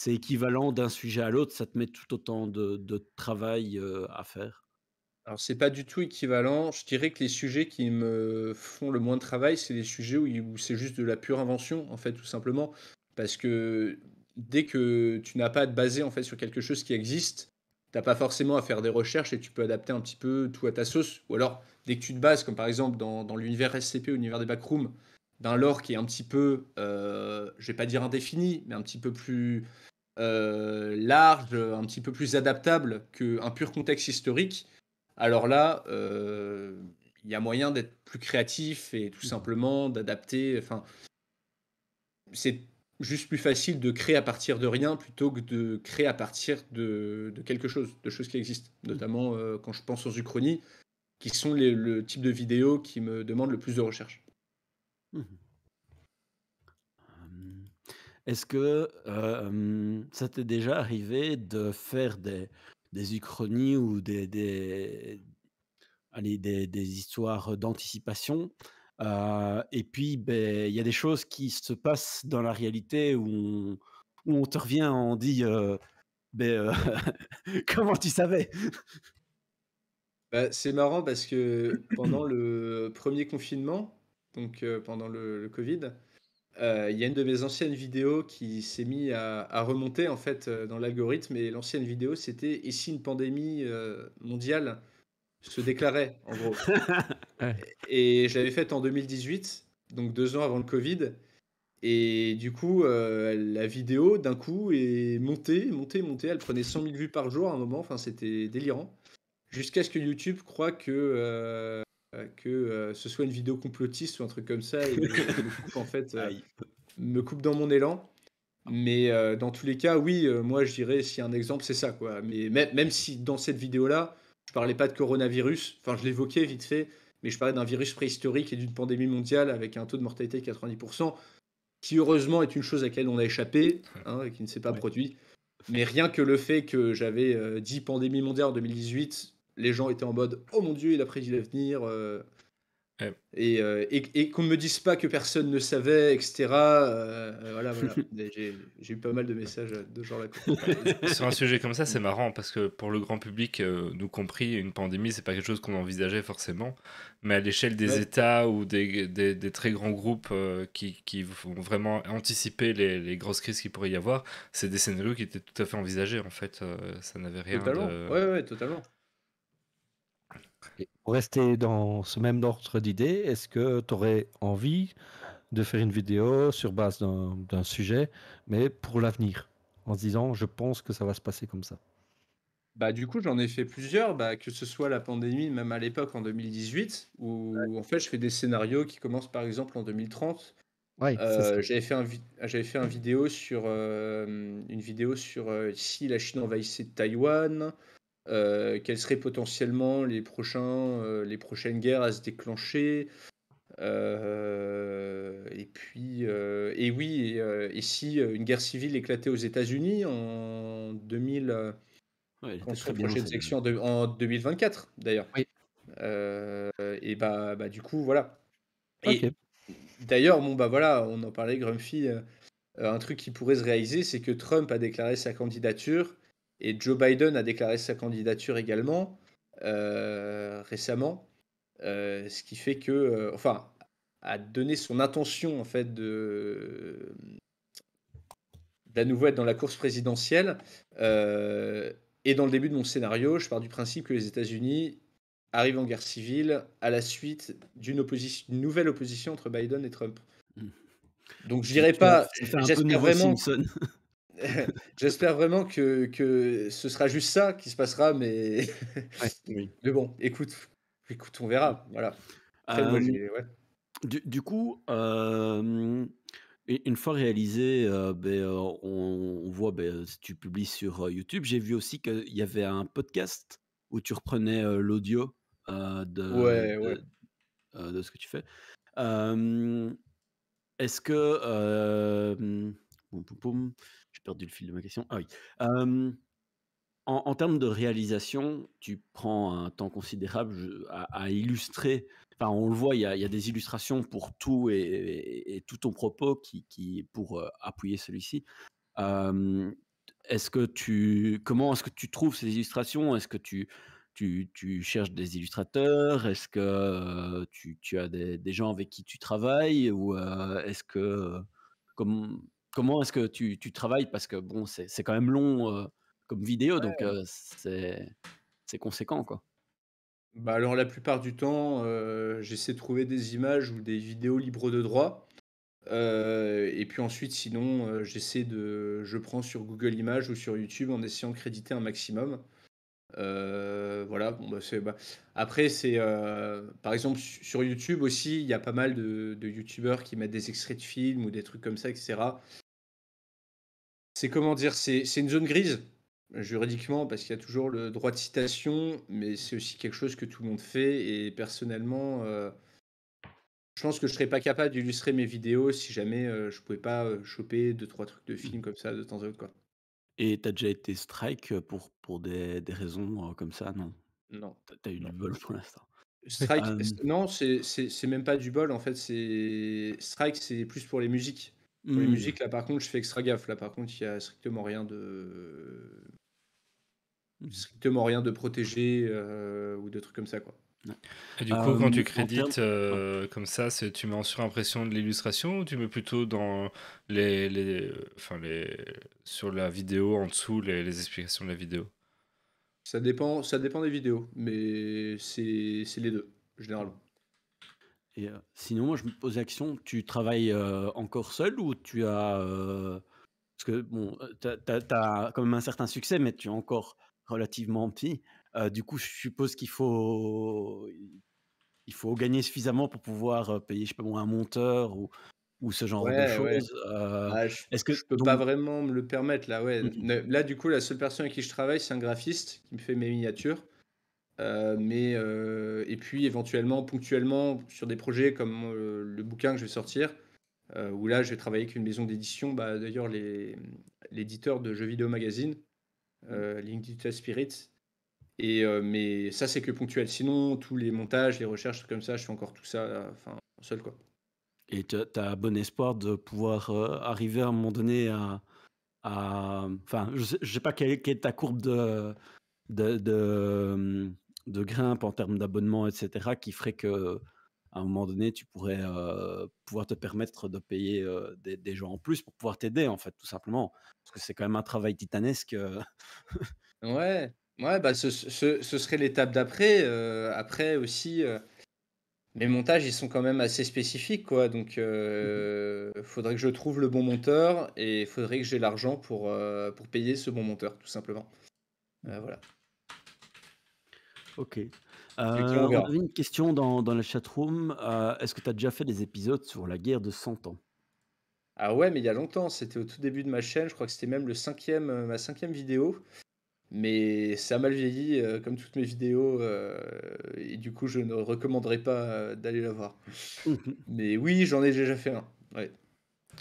équivalent d'un sujet à l'autre, ça te met tout autant de travail, à faire? Alors, c'est pas du tout équivalent. Je dirais que les sujets qui me font le moins de travail, c'est les sujets où c'est juste de la pure invention, en fait, tout simplement. Parce que dès que tu n'as pas à te baser, en fait, sur quelque chose qui existe, t'as pas forcément à faire des recherches et tu peux adapter un petit peu tout à ta sauce. Ou alors, dès que tu te bases, comme par exemple dans l'univers SCP, l'univers des backrooms, d'un lore qui est un petit peu, je vais pas dire indéfini, mais un petit peu plus large, un petit peu plus adaptable qu'un pur contexte historique, alors là, il y a moyen d'être plus créatif et tout simplement d'adapter. Enfin, c'est juste plus facile de créer à partir de rien plutôt que de créer à partir de quelque chose, de choses qui existent. Notamment quand je pense aux uchronies, qui sont le type de vidéos qui me demandent le plus de recherche. Mmh. Est-ce que, ça t'est déjà arrivé de faire des uchronies ou des histoires d'anticipation, et puis, beh, il y a des choses qui se passent dans la réalité où on te revient, on dit, beh, «Comment tu savais?» Bah, c'est marrant parce que pendant le premier confinement, donc pendant le covid, il y a une de mes anciennes vidéos qui s'est mis à remonter en fait, dans l'algorithme et l'ancienne vidéo c'était: «Et si une pandémie, mondiale se déclarait?» en gros. Ouais. Et je l'avais faite en 2018, donc 2 ans avant le covid et du coup, la vidéo d'un coup est montée, montée, montée. Elle prenait 100 000 vues par jour à un moment, enfin c'était délirant. Jusqu'à ce que YouTube croit que ce soit une vidéo complotiste ou un truc comme ça et me coupe en fait, Aïe. me coupe dans mon élan. Mais dans tous les cas, oui, moi je dirais s'il y a un exemple, c'est ça quoi. Mais même si dans cette vidéo-là, je parlais pas de coronavirus, enfin je l'évoquais vite fait, mais je parlais d'un virus préhistorique et d'une pandémie mondiale avec un taux de mortalité de 90%, qui heureusement est une chose à laquelle on a échappé, hein, et qui ne s'est pas Ouais. produit. Mais rien que le fait que j'avais dit pandémie mondiale en 2018, les gens étaient en mode oh mon Dieu, il a prédit l'avenir. Ouais. Et qu'on ne me dise pas que personne ne savait, etc. Voilà, voilà. Et j'ai eu pas mal de messages de ce genre-là, quoi. Sur un sujet comme ça, c'est marrant parce que pour le grand public, nous compris, une pandémie, c'est pas quelque chose qu'on envisageait forcément. Mais à l'échelle des Ouais, États ou des très grands groupes qui vont vraiment anticiper les grosses crises qu'il pourrait y avoir, c'est des scénarios qui étaient tout à fait envisagés en fait. Ça n'avait rien totalement. de. Ouais, ouais, totalement. Et pour rester dans ce même ordre d'idée, est-ce que tu aurais envie de faire une vidéo sur base d'un sujet, mais pour l'avenir, en se disant, je pense que ça va se passer comme ça? Bah, du coup, j'en ai fait plusieurs, bah, que ce soit la pandémie, même à l'époque en 2018, où en fait, je fais des scénarios qui commencent par exemple en 2030. Oui, c'est ça. J'avais fait une vidéo sur si la Chine envahissait Taïwan, quels seraient potentiellement les prochaines guerres à se déclencher. Et puis, et oui, et si une guerre civile éclatait aux États-Unis en 2000, Ouais, elle quand était seraient très les bien prochaines celle-là. élections en 2024 d'ailleurs. Oui, Et bah du coup, voilà. ok. Et d'ailleurs, bon, bah voilà, on en parlait, Grumpy. Un truc qui pourrait se réaliser, c'est que Trump a déclaré sa candidature et Joe Biden a déclaré sa candidature également récemment. Ce qui fait que, enfin, a donné son intention en fait d'à nouveau être dans la course présidentielle. Et dans le début de mon scénario, je pars du principe que les États-Unis arrivent en guerre civile à la suite d'une nouvelle opposition entre Biden et Trump. Mmh. Donc je Tu dirais tu as pas, ça fait un peu j'espère nouveau vraiment Simpson. j'espère vraiment que ce sera juste ça qui se passera, mais Ouais. Oui. mais bon, écoute, on verra, voilà. Après moi Hem, j'ai ouais. du coup, une fois réalisé, beh, on voit, beh, si tu publies sur, YouTube. J'ai vu aussi qu'il y avait un podcast où tu reprenais, l'audio, Ouais, ouais. de ce que tu fais. Hem, est-ce que, poum poum poum, j'ai perdu le fil de ma question. Ah oui. Hem, en termes de réalisation, tu prends un temps considérable à illustrer. Enfin, on le voit, il y a des illustrations pour tout et tout ton propos qui pour, appuyer celui-ci. Hem, comment est-ce que tu trouves ces illustrations? Est-ce que tu cherches des illustrateurs? Est-ce que, tu as des gens avec qui tu travailles? Ou, est-ce que, com comment est-ce que tu travailles? Parce que bon, c'est quand même long, comme vidéo, donc, c'est conséquent, quoi. Bah, alors la plupart du temps, j'essaie de trouver des images ou des vidéos libres de droit. Et puis ensuite, sinon, je prends sur Google Images ou sur YouTube en essayant de créditer un maximum. Voilà, bon, bah, après, par exemple, sur YouTube aussi, il y a pas mal de YouTubeurs qui mettent des extraits de films ou des trucs comme ça, etc. C'est comment dire, c'est une zone grise, juridiquement, parce qu'il y a toujours le droit de citation, mais c'est aussi quelque chose que tout le monde fait. Et personnellement, je pense que je serais pas capable d'illustrer mes vidéos si jamais je pouvais pas choper deux, trois trucs de films comme ça de temps à autre, quoi. Et tu as déjà été strike, pour des raisons, comme ça? Non? Non, Tu as eu du non. bol pour l'instant. Strike, Hem, non, c'est même pas du bol en fait. C'est strike, c'est plus pour les musiques. Pour les mmh, musiques, là par contre, je fais extra gaffe. Là par contre, il y a mmh, strictement rien de protégé ou de trucs comme ça, quoi. ouais. Et du coup, quand tu En termes crédites ouais. comme ça, tu mets en surimpression de l'illustration ou tu mets plutôt dans enfin sur la vidéo en dessous les explications de la vidéo? Ça dépend des vidéos, mais c'est les deux généralement. Et sinon, moi, je me posais la question, tu travailles, encore seul ou tu as, parce que bon, tu as quand même un certain succès, mais tu es encore relativement petit. Du coup, je suppose il faut gagner suffisamment pour pouvoir, payer, je sais pas moi, un monteur ou ce genre de Ouais, ouais. choses, Ah, je est-ce que je peux pas donc vraiment me le permettre là, ouais. mmh Là, du coup, la seule personne avec qui je travaille, c'est un graphiste qui me fait mes miniatures. Et puis éventuellement, ponctuellement, sur des projets comme le bouquin que je vais sortir, où là, je vais travailler avec une maison d'édition, bah, d'ailleurs, l'éditeur de Jeux Vidéo Magazine, Link Digital Spirits. Mais ça, c'est que ponctuel. Sinon, tous les montages, les recherches, trucs comme ça, je fais encore tout ça, enfin, seul, quoi. et tu as bon espoir de pouvoir, arriver à un moment donné enfin, je sais pas quelle est ta courbe de, de grimpe en termes d'abonnement et cetera qui ferait que à un moment donné, tu pourrais, pouvoir te permettre de payer, des gens en plus pour pouvoir t'aider, en fait, tout simplement. Parce que c'est quand même un travail titanesque, Ouais, ouais, bah, ce serait l'étape d'après. Après aussi, mes montages, ils sont quand même assez spécifiques, quoi. Donc, Mmh. faudrait que je trouve le bon monteur et il faudrait que j'ai l'argent pour payer ce bon monteur, tout simplement. Mmh. Voilà. OK. Et puis on On verra. avait une question dans la chatroom, est-ce que tu as déjà fait des épisodes sur la guerre de 100 ans? Ah ouais, mais il y a longtemps, c'était au tout début de ma chaîne. Je crois que c'était même ma 5e vidéo. Mais ça a mal vieilli, comme toutes mes vidéos, et du coup, je ne recommanderais pas, d'aller la voir. Mmh. Mais oui, j'en ai déjà fait un. Ouais.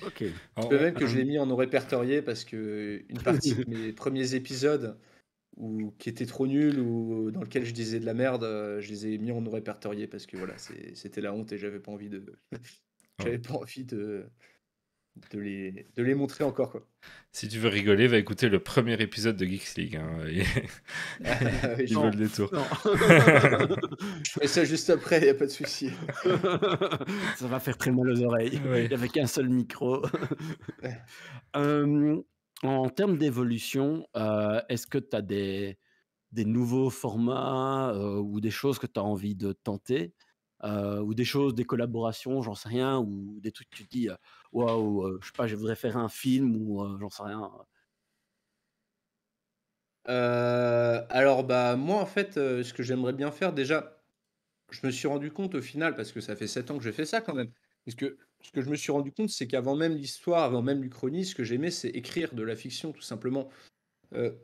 OK. Je peux En- même que je l'ai mis en non répertorié parce que une partie de mes premiers épisodes qui étaient trop nuls ou dans lequel je disais de la merde, je les ai mis en non répertorié parce que voilà, c'était la honte et j'avais pas envie de en- j'avais pas envie de les montrer encore, quoi. Si tu veux rigoler, va écouter le premier épisode de Geeks League, hein, Oui, il vaut Non, le détour. non. je ferai ça juste après, y a pas de souci. Ça va faire très mal aux oreilles. Il Oui. y avait qu'un seul micro. Hem, En termes d'évolution, est-ce que tu as des nouveaux formats, ou des choses que tu as envie de tenter? Ou des collaborations, j'en sais rien, ou des trucs que tu te dis: «Waouh, je sais pas, je voudrais faire un film» ou j'en sais rien. Alors, bah, moi, en fait, ce que j'aimerais bien faire déjà, je me suis rendu compte au final, parce que ça fait 7 ans que je fais ça quand même, parce que ce que je me suis rendu compte, c'est qu'avant même l'histoire, avant même l'Uchronie, ce que j'aimais, c'est écrire de la fiction, tout simplement. Heu,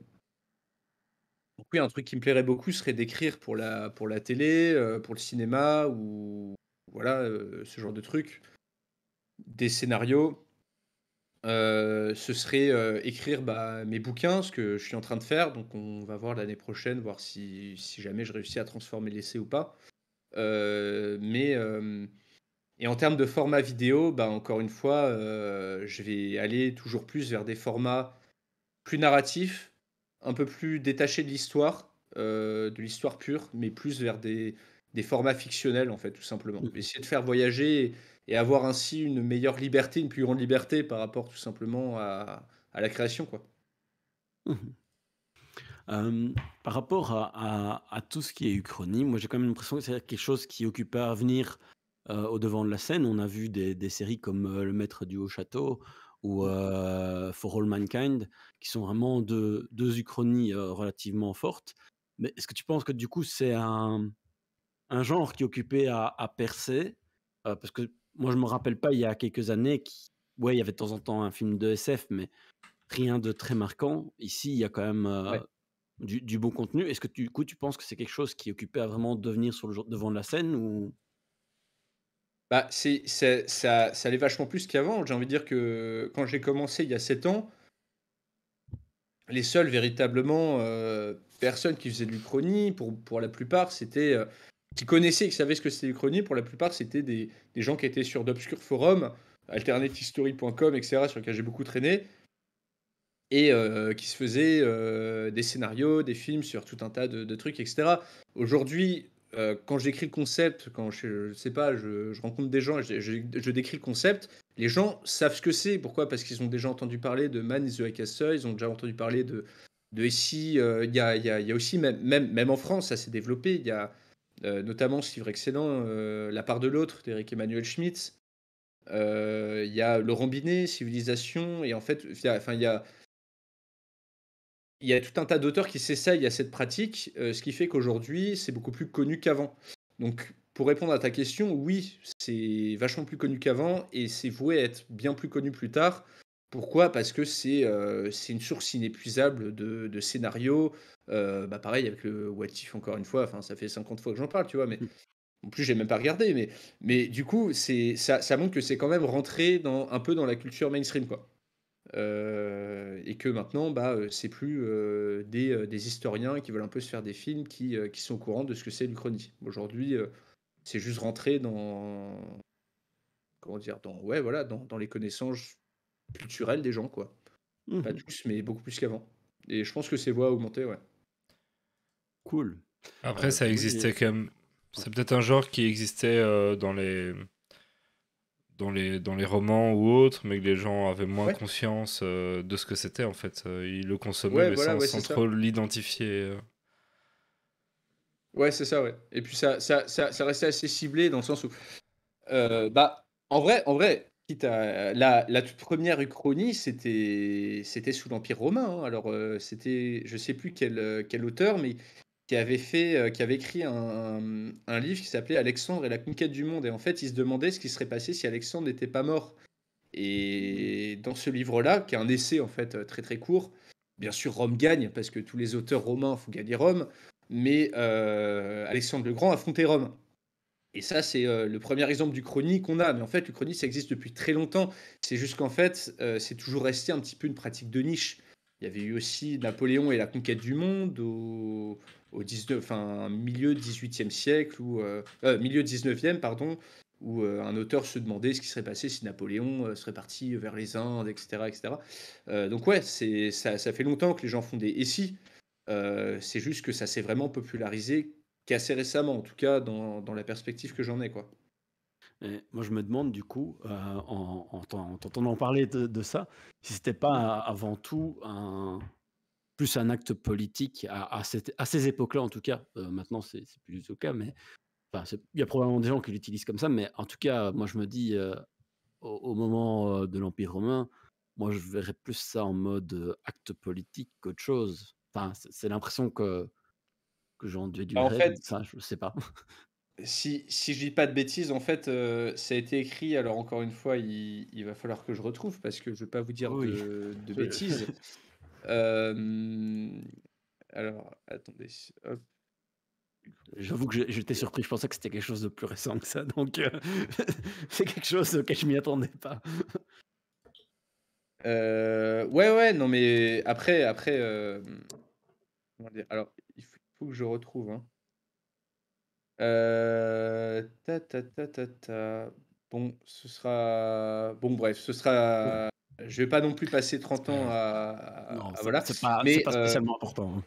donc oui, un truc qui me plairait beaucoup serait d'écrire pour la télé, pour le cinéma ou voilà, ce genre de trucs. Des scénarios, ce serait, écrire, bah, mes bouquins, ce que je suis en train de faire, donc on va voir l'année prochaine, voir si jamais je réussis à transformer l'essai ou pas. Mais et en termes de format vidéo, bah, encore une fois, je vais aller toujours plus vers des formats plus narratifs, un peu plus détachés de l'histoire pure, mais plus vers des formats fictionnels, en fait, tout simplement. Mmh Essayer de faire voyager et avoir ainsi une meilleure liberté, une plus grande liberté par rapport tout simplement à la création, quoi. mh. Par rapport à tout ce qui est uchronie, moi j'ai quand même l'impression que c'est quelque chose qui occupe un avenir au devant de la scène. On a vu des séries comme, Le Maître du Haut Château ou, For All Mankind qui sont vraiment deux uchronies, relativement fortes. Mais est-ce que tu penses que du coup c'est un genre qui est occupé à percer? Parce que moi je me rappelle pas il y a quelques années ouais, il y avait de temps en temps un film de SF, mais rien de très marquant. Ici, il y a quand même, Ouais. du bon contenu. Est-ce que du coup, tu penses que c'est quelque chose qui est occupé à vraiment devenir sur le devant de la scène ou? Bah, ça l'est vachement plus qu'avant. J'ai envie de dire que quand j'ai commencé il y a 7 ans, les seules véritablement, personnes qui faisaient de l'Uchronie, pour la plupart, c'était, qui connaissaient, qui savaient ce que c'était l'Uchronie, pour la plupart, c'était des gens qui étaient sur d'obscurs forums, alternativehistory.com, et cetera, sur lesquels j'ai beaucoup traîné et qui se faisaient, des scénarios, des films sur tout un tas de trucs, et cetera. Aujourd'hui, quand j'écris le concept, quand je sais pas, je rencontre des gens et je décris le concept, les gens savent ce que c'est. Pourquoi? Parce qu'ils ont déjà entendu parler de Man is the High Castle, ils ont déjà entendu parler de SI, il y a aussi même en France, ça s'est développé. Il y a, notamment ce livre excellent, La part de l'autre d'Éric Emmanuel Schmitt. Il y a Laurent Binet, Civilisation et en fait, il y a tout un tas d'auteurs qui s'essayent à cette pratique, ce qui fait qu'aujourd'hui, c'est beaucoup plus connu qu'avant. Donc, pour répondre à ta question, oui, c'est vachement plus connu qu'avant et c'est voué à être bien plus connu plus tard. Pourquoi? Parce que c'est une source inépuisable de scénarios. Bah, pareil avec le What If, encore une fois, enfin, ça fait 50 fois que j'en parle, tu vois, mais en plus, j'ai même pas regardé. Mais du coup, ça montre que c'est quand même rentré un peu dans la culture mainstream, quoi. Et que maintenant, bah, c'est plus, des historiens qui veulent un peu se faire des films qui sont au courant de ce que c'est l'Uchronie. Aujourd'hui, c'est juste rentré dans comment dire? Ouais, voilà, dans les connaissances culturelles des gens, quoi. Pas Mmh. tous, mais beaucoup plus qu'avant et je pense que c'est voie à augmenter, ouais. Cool. Après, ça Moi j'ai existait quand même. ouais. C'est peut-être un genre qui existait dans les romans ou autres, mais que les gens avaient moins Ouais, conscience de ce que c'était en fait. Ils le consommaient, ouais, mais voilà, sans, ouais, sans c'est trop ça. l'identifier. Ouais, c'est ça, ouais et puis ça restait assez ciblé dans le sens où bah, en vrai, quitte à la toute première uchronie, c'était sous l'Empire romain, hein. Alors, c'était je sais plus quel auteur, mais qui avait écrit un livre qui s'appelait «Alexandre et la conquête du monde» et en fait, il se demandait ce qui serait passé si Alexandre n'était pas mort et dans ce livre-là, qui est un essai, en fait, très, très court, bien sûr, Rome gagne parce que tous les auteurs romains font gagner Rome, mais Alexandre le Grand affrontait Rome. Et ça, c'est le premier exemple d'Uchronie qu'on a. Mais en fait, l'Uchronie, ça existe depuis très longtemps. C'est juste qu'en fait, c'est toujours resté un petit peu une pratique de niche. Il y avait eu aussi Napoléon et la conquête du monde au 19, enfin, milieu 18e siècle, ou milieu 19e, pardon, où un auteur se demandait ce qui serait passé si Napoléon serait parti vers les Indes, etc. etc. Donc ouais, ça fait longtemps que les gens font des «et si». C'est juste que ça s'est vraiment popularisé qu'assez récemment, en tout cas dans la perspective que j'en ai, quoi. Et moi je me demande du coup, en t'entendant parler de ça, si c'était Mmh. pas avant tout plus un acte politique à ces époques-là en tout cas. Maintenant c'est plus du tout le cas, mais enfin il y a probablement des gens qui l'utilisent comme ça, mais en tout cas, moi je me dis, au moment, de l'Empire romain, moi je verrais plus ça en mode, acte politique qu'autre chose. Enfin, c'est l'impression que j'en Bah, en déduirais de fait, ça, je sais pas. si je dis pas de bêtises, en fait, ça a été écrit, alors encore une fois, il va falloir que je retrouve parce que je veux pas vous dire Oui, de je bêtises. Hem, alors attendez, hop. j'avoue que j'étais surpris, je pensais que c'était quelque chose de plus récent que ça, donc c'est quelque chose auquel je m'y attendais pas. Ouais, ouais, non mais après, comment dire? Alors il faut que je retrouve, hein. Ta ta ta ta ta. Bon, ce sera bon bref, je vais pas non plus passer C'est 30 pas ans grave. à Non, voilà, c'est mais pas spécialement important, hein.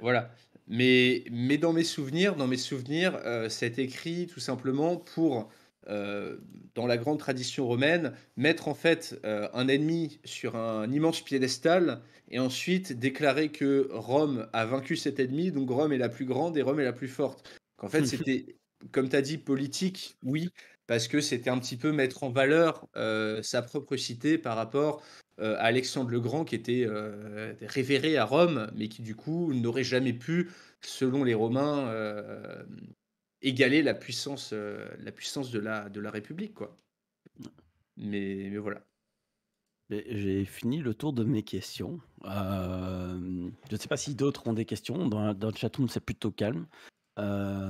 voilà. Mais dans mes souvenirs, ça a été écrit tout simplement pour, dans la grande tradition romaine, mettre en fait, un ennemi sur un immense piédestal et ensuite déclarer que Rome a vaincu cet ennemi, donc Rome est la plus grande et Rome est la plus forte. Qu'en fait, c'était, comme tu as dit, politique, oui, parce que c'était un petit peu mettre en valeur sa propre cité par rapport à Alexandre le Grand qui était révéré à Rome, mais qui du coup n'aurait jamais pu, selon les Romains, égaler la puissance de la République, quoi. Mais voilà. J'ai fini le tour de mes questions. Je ne sais pas si d'autres ont des questions. Dans le chatroom, c'est plutôt calme.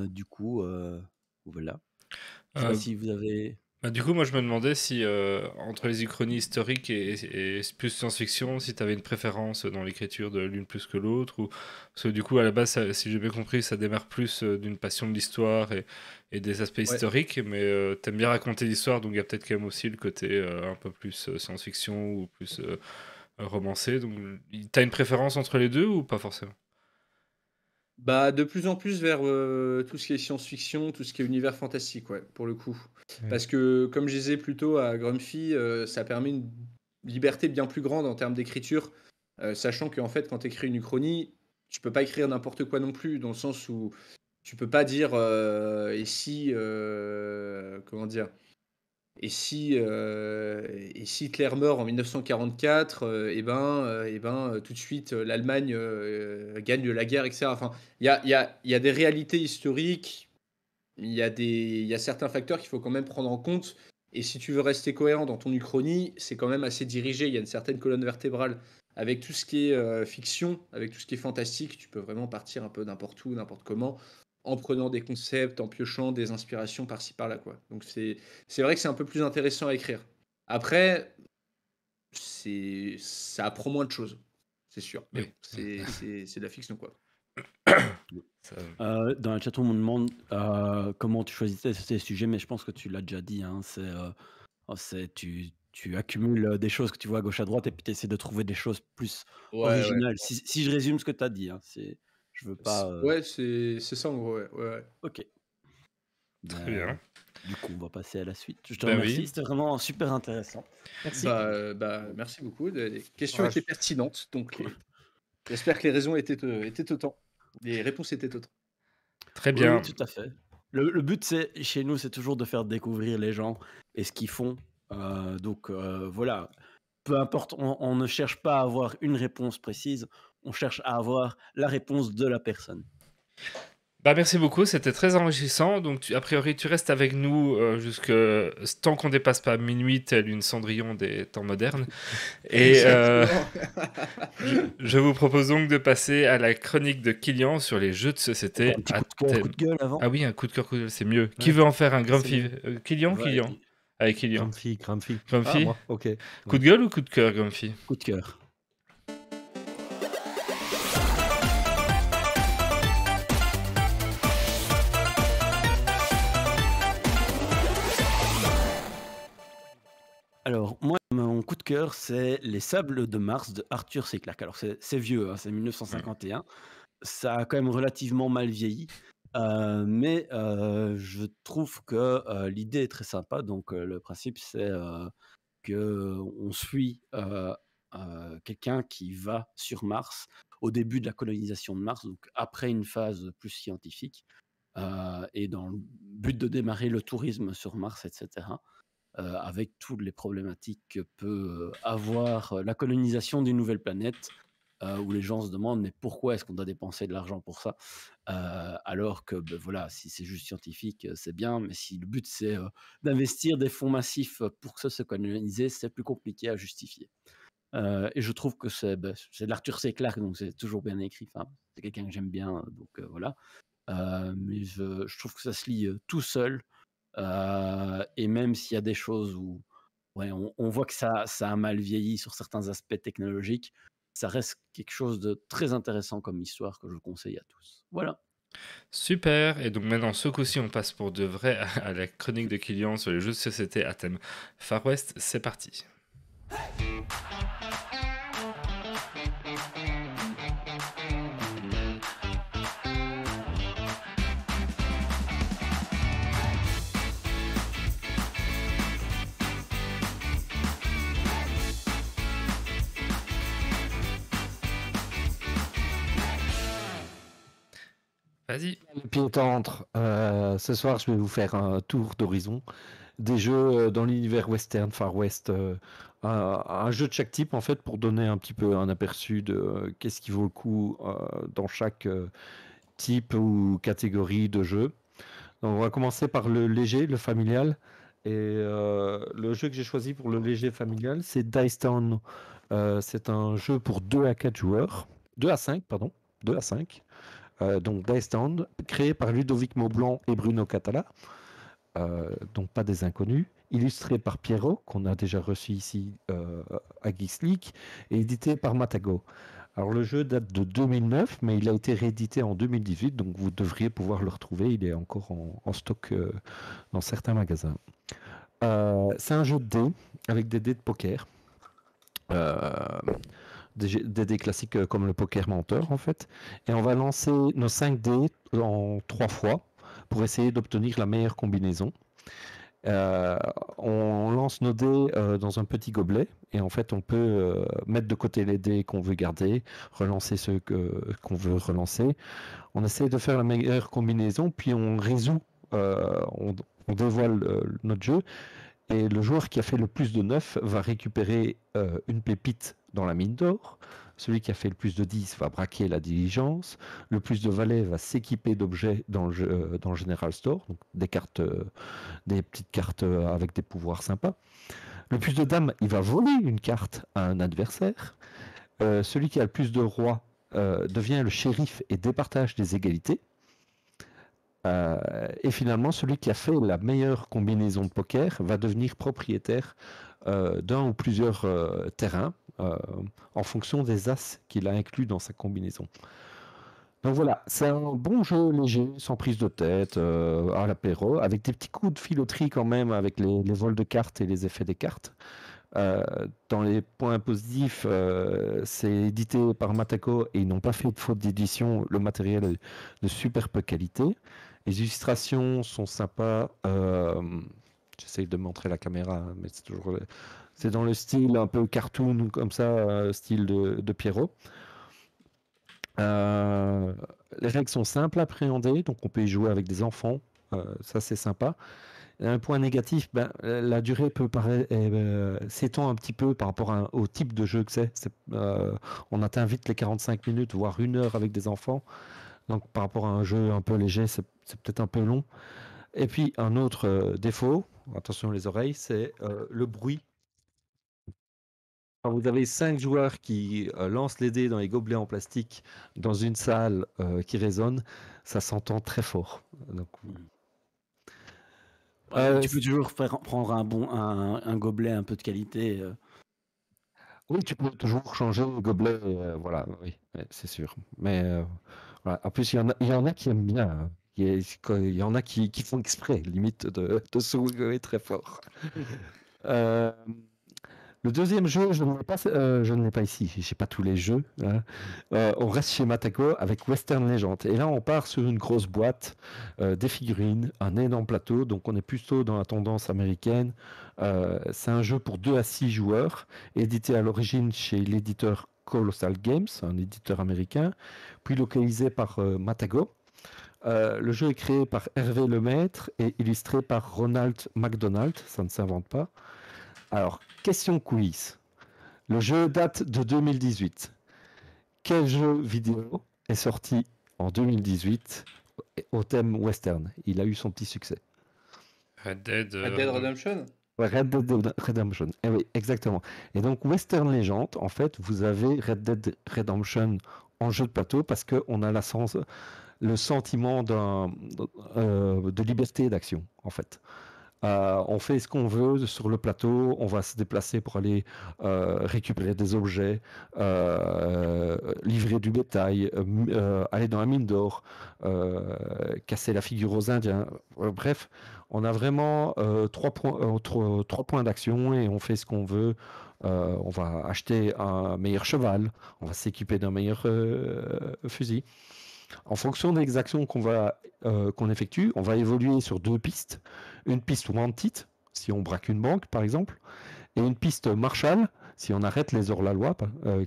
Du coup, voilà. Je ne sais pas Euh, si vous avez. Du coup, moi, je me demandais si, entre les uchronies historiques et plus science-fiction, si tu avais une préférence dans l'écriture de l'une plus que l'autre, ou parce que du coup, à la base, si j'ai bien compris, ça démarre plus d'une passion de l'histoire et des aspects Ouais. historiques, mais t'aimes bien raconter l'histoire, donc il y a peut-être quand même aussi le côté un peu plus science-fiction ou plus romancé. Donc, t'as une préférence entre les deux ou pas forcément? Bah, de plus en plus vers tout ce qui est science-fiction, tout ce qui est univers fantastique, ouais, pour le coup. Ouais. Parce que, comme je disais plus tôt à Grumpy, ça permet une liberté bien plus grande en termes d'écriture, sachant qu'en fait, quand tu écris une uchronie, tu peux pas écrire n'importe quoi non plus, dans le sens où tu peux pas dire et si, comment dire, et si Hitler meurt en 1944, tout de suite, l'Allemagne, gagne la guerre et cetera. Enfin, il y a des réalités historiques, il y a certains facteurs qu'il faut quand même prendre en compte et si tu veux rester cohérent dans ton uchronie, c'est quand même assez dirigé. Il y a une certaine colonne vertébrale. Avec tout ce qui est, fiction, avec tout ce qui est fantastique, tu peux vraiment partir un peu n'importe où, n'importe comment, en prenant des concepts, en piochant des inspirations par-ci par-là, quoi. Donc c'est vrai que c'est un peu plus intéressant à écrire. Après, ça apprend moins de choses, c'est sûr. Mais Oui. bon, c'est de la fiction, quoi. Ça- Dans le chatroom, on me demande comment tu choisissais ces sujets, mais je pense que tu l'as déjà dit. Hein, tu accumules des choses que tu vois à gauche à droite et puis tu essaies de trouver des choses plus Ouais, ouais. originales. Si je résume ce que tu as dit, hein, je veux pas. Ouais, c'est ça en gros, ouais, ouais, ouais. Ok. Très Ben, bien. du coup, on va passer à la suite. Je te Ben remercie, oui. c'était vraiment super intéressant. Merci. Merci beaucoup. Les questions Ouais, étaient pertinentes, donc j'espère que les raisons étaient autant. Les réponses étaient autant. Très Oui, oui, bien. tout à fait. Le but, chez nous, c'est toujours de faire découvrir les gens et ce qu'ils font. Donc voilà, peu importe, on ne cherche pas à avoir une réponse précise, on cherche à avoir la réponse de la personne. Bah, merci beaucoup, c'était très enrichissant. Donc, a priori, tu restes avec nous jusque tant qu'on dépasse pas minuit, tel une Cendrillon des temps modernes. Et je vous propose donc de passer à la chronique de Kylian sur les jeux de société Un petit à coup de cœur, thème. coup de gueule avant. Ah oui, un coup de cœur, c'est mieux. Qui Ouais, veut en faire un c'est Grumpy mieux. Kylian, Ouais, Kylian. Avec Kylian. Grumpy. Ah, Grumpy moi, ok. Coup de gueule ou coup de cœur, Grumpy? coup de cœur. Alors, moi, mon coup de cœur, c'est Les Sables de Mars de Arthur C. Clarke. Alors, c'est vieux, hein, c'est 1951. Ça a quand même relativement mal vieilli, mais je trouve que l'idée est très sympa. Donc, le principe, c'est qu'on suit quelqu'un qui va sur Mars au début de la colonisation de Mars, donc après une phase plus scientifique, et dans le but de démarrer le tourisme sur Mars, etc. Avec toutes les problématiques que peut avoir la colonisation d'une nouvelle planète, où les gens se demandent mais pourquoi est-ce qu'on doit dépenser de l'argent pour ça. Alors que ben, voilà, si c'est juste scientifique, c'est bien, mais si le but c'est d'investir des fonds massifs pour se coloniser, c'est plus compliqué à justifier. Et je trouve que c'est de l'Arthur C. Clarke, donc c'est toujours bien écrit. Enfin, c'est quelqu'un que j'aime bien, donc voilà. Mais je trouve que ça se lit tout seul. Et même s'il y a des choses où ouais, on voit que ça a mal vieilli sur certains aspects technologiques, ça reste quelque chose de très intéressant comme histoire que je conseille à tous. Voilà. Super, et donc maintenant ce coup-ci on passe pour de vrai à la chronique de Kylian sur les jeux de société à thème Far West, c'est parti. Vas-y. Puis entre, ce soir, je vais vous faire un tour d'horizon. des jeux dans l'univers western, Far West, un jeu de chaque type en fait pour donner un petit peu un aperçu de qu'est-ce qui vaut le coup dans chaque type ou catégorie de jeu. Donc, on va commencer par le léger, le familial. Et le jeu que j'ai choisi pour le léger familial, c'est Dice Town. C'est un jeu pour 2 à 4 joueurs. 2 à 5, pardon. 2 à 5. Donc Dice Town, créé par Ludovic Maublanc et Bruno Catala. Donc pas des inconnus. Illustré par Pierrot, qu'on a déjà reçu ici à Geeks League, et édité par Matago. Alors le jeu date de 2009, mais il a été réédité en 2018, donc vous devriez pouvoir le retrouver. Il est encore en stock dans certains magasins. C'est un jeu de dés avec des dés de poker. Des dés classiques comme le poker menteur en fait. Et on va lancer nos 5 dés en 3 fois pour essayer d'obtenir la meilleure combinaison. On lance nos dés dans un petit gobelet et en fait on peut mettre de côté les dés qu'on veut garder, relancer ceux qu'on veut relancer. On essaie de faire la meilleure combinaison, puis on résout, on dévoile notre jeu et le joueur qui a fait le plus de 9 va récupérer une pépite dans la mine d'or. Celui qui a fait le plus de 10 va braquer la diligence. Le plus de valets va s'équiper d'objets dans le General Store, donc des cartes, des petites cartes avec des pouvoirs sympas. Le plus de dames, il va voler une carte à un adversaire. Celui qui a le plus de rois devient le shérif et départage des égalités. Et finalement, celui qui a fait la meilleure combinaison de poker va devenir propriétaire d'un ou plusieurs terrains en fonction des as qu'il a inclus dans sa combinaison. Donc voilà, c'est un bon jeu léger, sans prise de tête, à l'apéro, avec des petits coups de filoterie quand même, avec les vols de cartes et les effets des cartes. Dans les points positifs, c'est édité par Mataco et ils n'ont pas fait de faute d'édition. Le matériel est de superbe qualité. Les illustrations sont sympas. J'essaye de montrer la caméra, mais c'est dans le style un peu cartoon, comme ça, style de Pierrot. Les règles sont simples à appréhender, donc on peut y jouer avec des enfants. Ça, c'est sympa. Un point négatif, la durée peut s'étend un petit peu par rapport au type de jeu que c'est. On atteint vite les 45 minutes, voire 1 heure avec des enfants. Donc par rapport à un jeu un peu léger, c'est peut-être un peu long. Et puis un autre défaut, attention les oreilles, c'est le bruit. Quand vous avez 5 joueurs qui lancent les dés dans les gobelets en plastique dans une salle qui résonne, ça s'entend très fort. Donc, tu peux toujours prendre un gobelet un peu de qualité. Oui, tu peux toujours changer le gobelet, voilà, oui, c'est sûr. Mais voilà. En plus, il y en a qui aiment bien, hein. Il y en a qui font exprès, limite, de soulever très fort. Le deuxième jeu, je ne l'ai pas ici, je n'ai pas tous les jeux, hein. On reste chez Mataco avec Western Legend. Et là, on part sur une grosse boîte, des figurines, un énorme plateau. Donc, on est plutôt dans la tendance américaine. C'est un jeu pour 2 à 6 joueurs, édité à l'origine chez l'éditeur Colossal Games, un éditeur américain, puis localisé par Matago. Le jeu est créé par Hervé Lemaître et illustré par Ronald McDonald, ça ne s'invente pas. Alors, question quiz. Le jeu date de 2018. Quel jeu vidéo est sorti en 2018 au thème western? Il a eu son petit succès. Red Dead Redemption. Ouais, Red Dead Redemption. Eh oui, exactement. Et donc, Western Legend, en fait, vous avez Red Dead Redemption en jeu de plateau parce qu'on a le sentiment de liberté et d'action, en fait. On fait ce qu'on veut sur le plateau, on va se déplacer pour aller récupérer des objets, livrer du bétail, aller dans la mine d'or, casser la figure aux Indiens. Bref, on a vraiment 3 points d'action et on fait ce qu'on veut. On va acheter un meilleur cheval, on va s'équiper d'un meilleur fusil. En fonction des actions qu'on effectue, on va évoluer sur 2 pistes. Une piste Wanted, si on braque une banque par exemple, et une piste Marshall, si on arrête les hors-la-loi,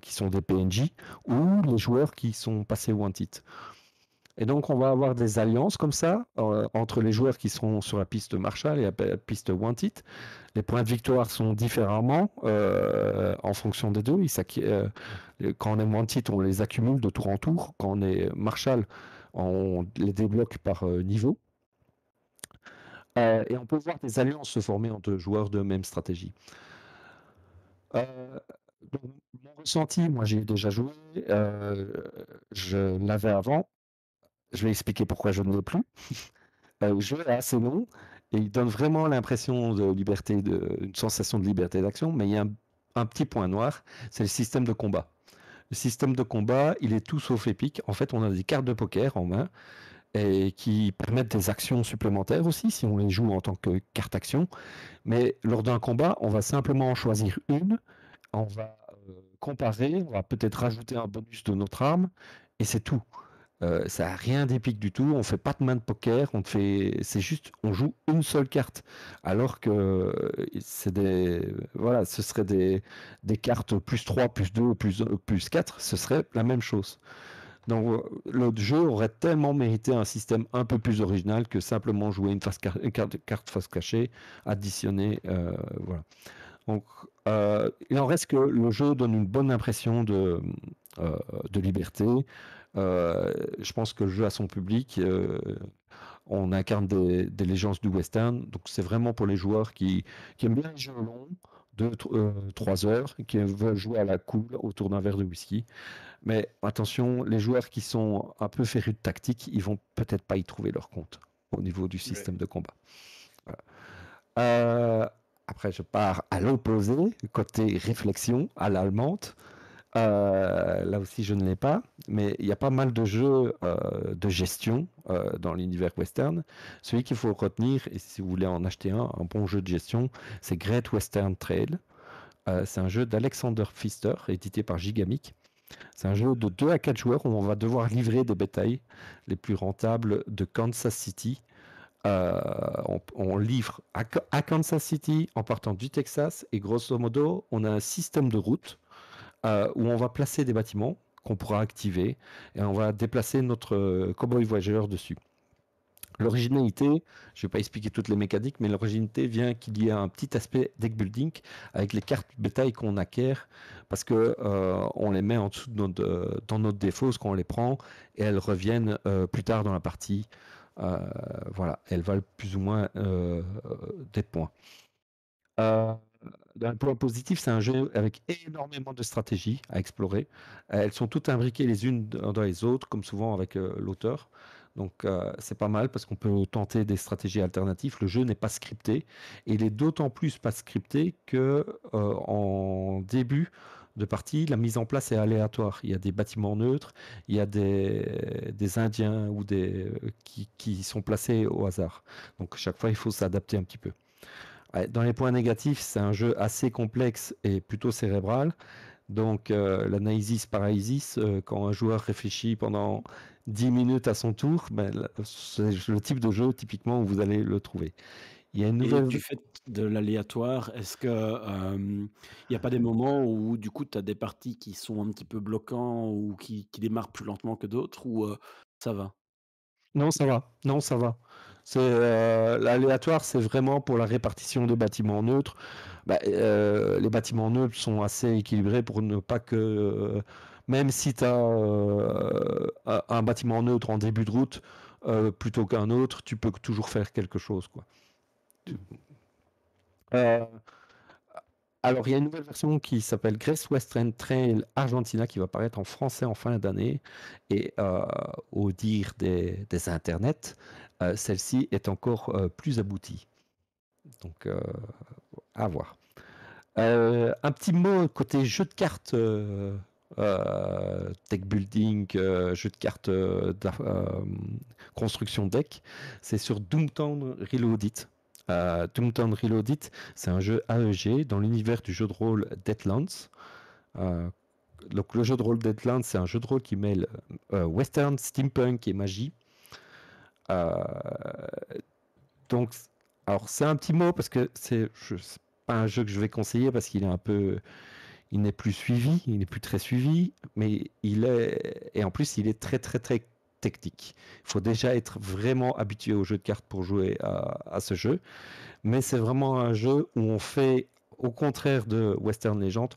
qui sont des PNJ, ou les joueurs qui sont passés Wanted. Et donc, on va avoir des alliances comme ça entre les joueurs qui seront sur la piste Marshall et la piste Wanted. Les points de victoire sont différemment en fonction des deux. Quand on est Wanted, on les accumule de tour en tour. Quand on est Marshall, on les débloque par niveau. Et on peut voir des alliances se former entre joueurs de même stratégie. Donc, mon ressenti, moi j'ai déjà joué, je l'avais avant. Je vais expliquer pourquoi je ne l'ai plus. Le jeu est assez long et il donne vraiment l'impression de liberté, une sensation de liberté d'action, mais il y a un petit point noir, c'est le système de combat. Le système de combat, il est tout sauf épique. En fait, on a des cartes de poker en main et qui permettent des actions supplémentaires aussi si on les joue en tant que carte action. Mais lors d'un combat, on va simplement en choisir une, on va comparer, on va peut-être rajouter un bonus de notre arme et c'est tout. Ça n'a rien d'épique du tout. On fait pas de main de poker. C'est juste, on joue une seule carte. Alors que voilà, ce serait des cartes plus 3, plus 2, plus 4. Ce serait la même chose. Donc, le jeu aurait tellement mérité un système un peu plus original que simplement jouer une carte face cachée, additionner, voilà. Donc, il en reste que le jeu donne une bonne impression de liberté. Je pense que le jeu a son public. On incarne des légendes du western. Donc, c'est vraiment pour les joueurs qui aiment bien les jeux longs, 3 heures, qui veulent jouer à la cool autour d'un verre de whisky. Mais attention, les joueurs qui sont un peu férus de tactique, ils vont peut-être pas y trouver leur compte au niveau du système de combat. Voilà. Après, je pars à l'opposé, côté réflexion, à l'allemande. Là aussi, je ne l'ai pas, mais il y a pas mal de jeux de gestion dans l'univers western. Celui qu'il faut retenir, et si vous voulez en acheter un bon jeu de gestion, c'est Great Western Trail. C'est un jeu d'Alexander Pfister, édité par Gigamic. C'est un jeu de 2 à 4 joueurs où on va devoir livrer des bétails les plus rentables de Kansas City. On livre à Kansas City en partant du Texas et grosso modo, on a un système de route où on va placer des bâtiments qu'on pourra activer et on va déplacer notre cowboy voyageur dessus. L'originalité, je ne vais pas expliquer toutes les mécaniques, mais l'originalité vient qu'il y ait un petit aspect deck building avec les cartes bétail qu'on acquiert parce que on les met en dessous de dans notre défausse quand on les prend et elles reviennent plus tard dans la partie. Voilà, elles valent plus ou moins des points. D'un point positif, c'est un jeu avec énormément de stratégies à explorer. Elles sont toutes imbriquées les unes dans les autres, comme souvent avec l'auteur. Donc c'est pas mal parce qu'on peut tenter des stratégies alternatives. Le jeu n'est pas scripté et il est d'autant plus pas scripté que en début de partie, la mise en place est aléatoire. Il y a des bâtiments neutres, il y a des Indiens ou qui sont placés au hasard. Donc chaque fois, il faut s'adapter un petit peu. Ouais, dans les points négatifs, c'est un jeu assez complexe et plutôt cérébral. Donc, l'analysis paralysis, quand un joueur réfléchit pendant 10 minutes à son tour, c'est le type de jeu typiquement où vous allez le trouver. Il y a une Et nouvelle. du fait de l'aléatoire, est-ce que, il n'y a pas des moments où du coup tu as des parties qui sont un petit peu bloquants ou qui démarrent plus lentement que d'autres ou, ça va? Non, ça va. Non, ça va. L'aléatoire, c'est vraiment pour la répartition des bâtiments neutres. Les bâtiments neutres sont assez équilibrés pour ne pas que, même si tu as un bâtiment neutre en début de route plutôt qu'un autre, tu peux toujours faire quelque chose, quoi. Euh, alors, il y a une nouvelle version qui s'appelle Great Western Trail Argentina qui va paraître en français en fin d'année. Et au dire des internets, celle-ci est encore plus aboutie. Donc, à voir. Un petit mot côté jeu de cartes, deck building, jeu de cartes construction deck. C'est sur Doomtown Reloaded. Doomtown Reloaded, c'est un jeu AEG dans l'univers du jeu de rôle Deadlands. Donc le jeu de rôle Deadlands, c'est un jeu de rôle qui mêle western, steampunk et magie. Donc, alors c'est un petit mot parce que c'est pas un jeu que je vais conseiller parce qu'il est il n'est plus suivi, il n'est plus très suivi, mais et en plus il est très très très technique. Il faut déjà être vraiment habitué au jeu de cartes pour jouer à ce jeu. Mais c'est vraiment un jeu où on fait, au contraire de Western Legend,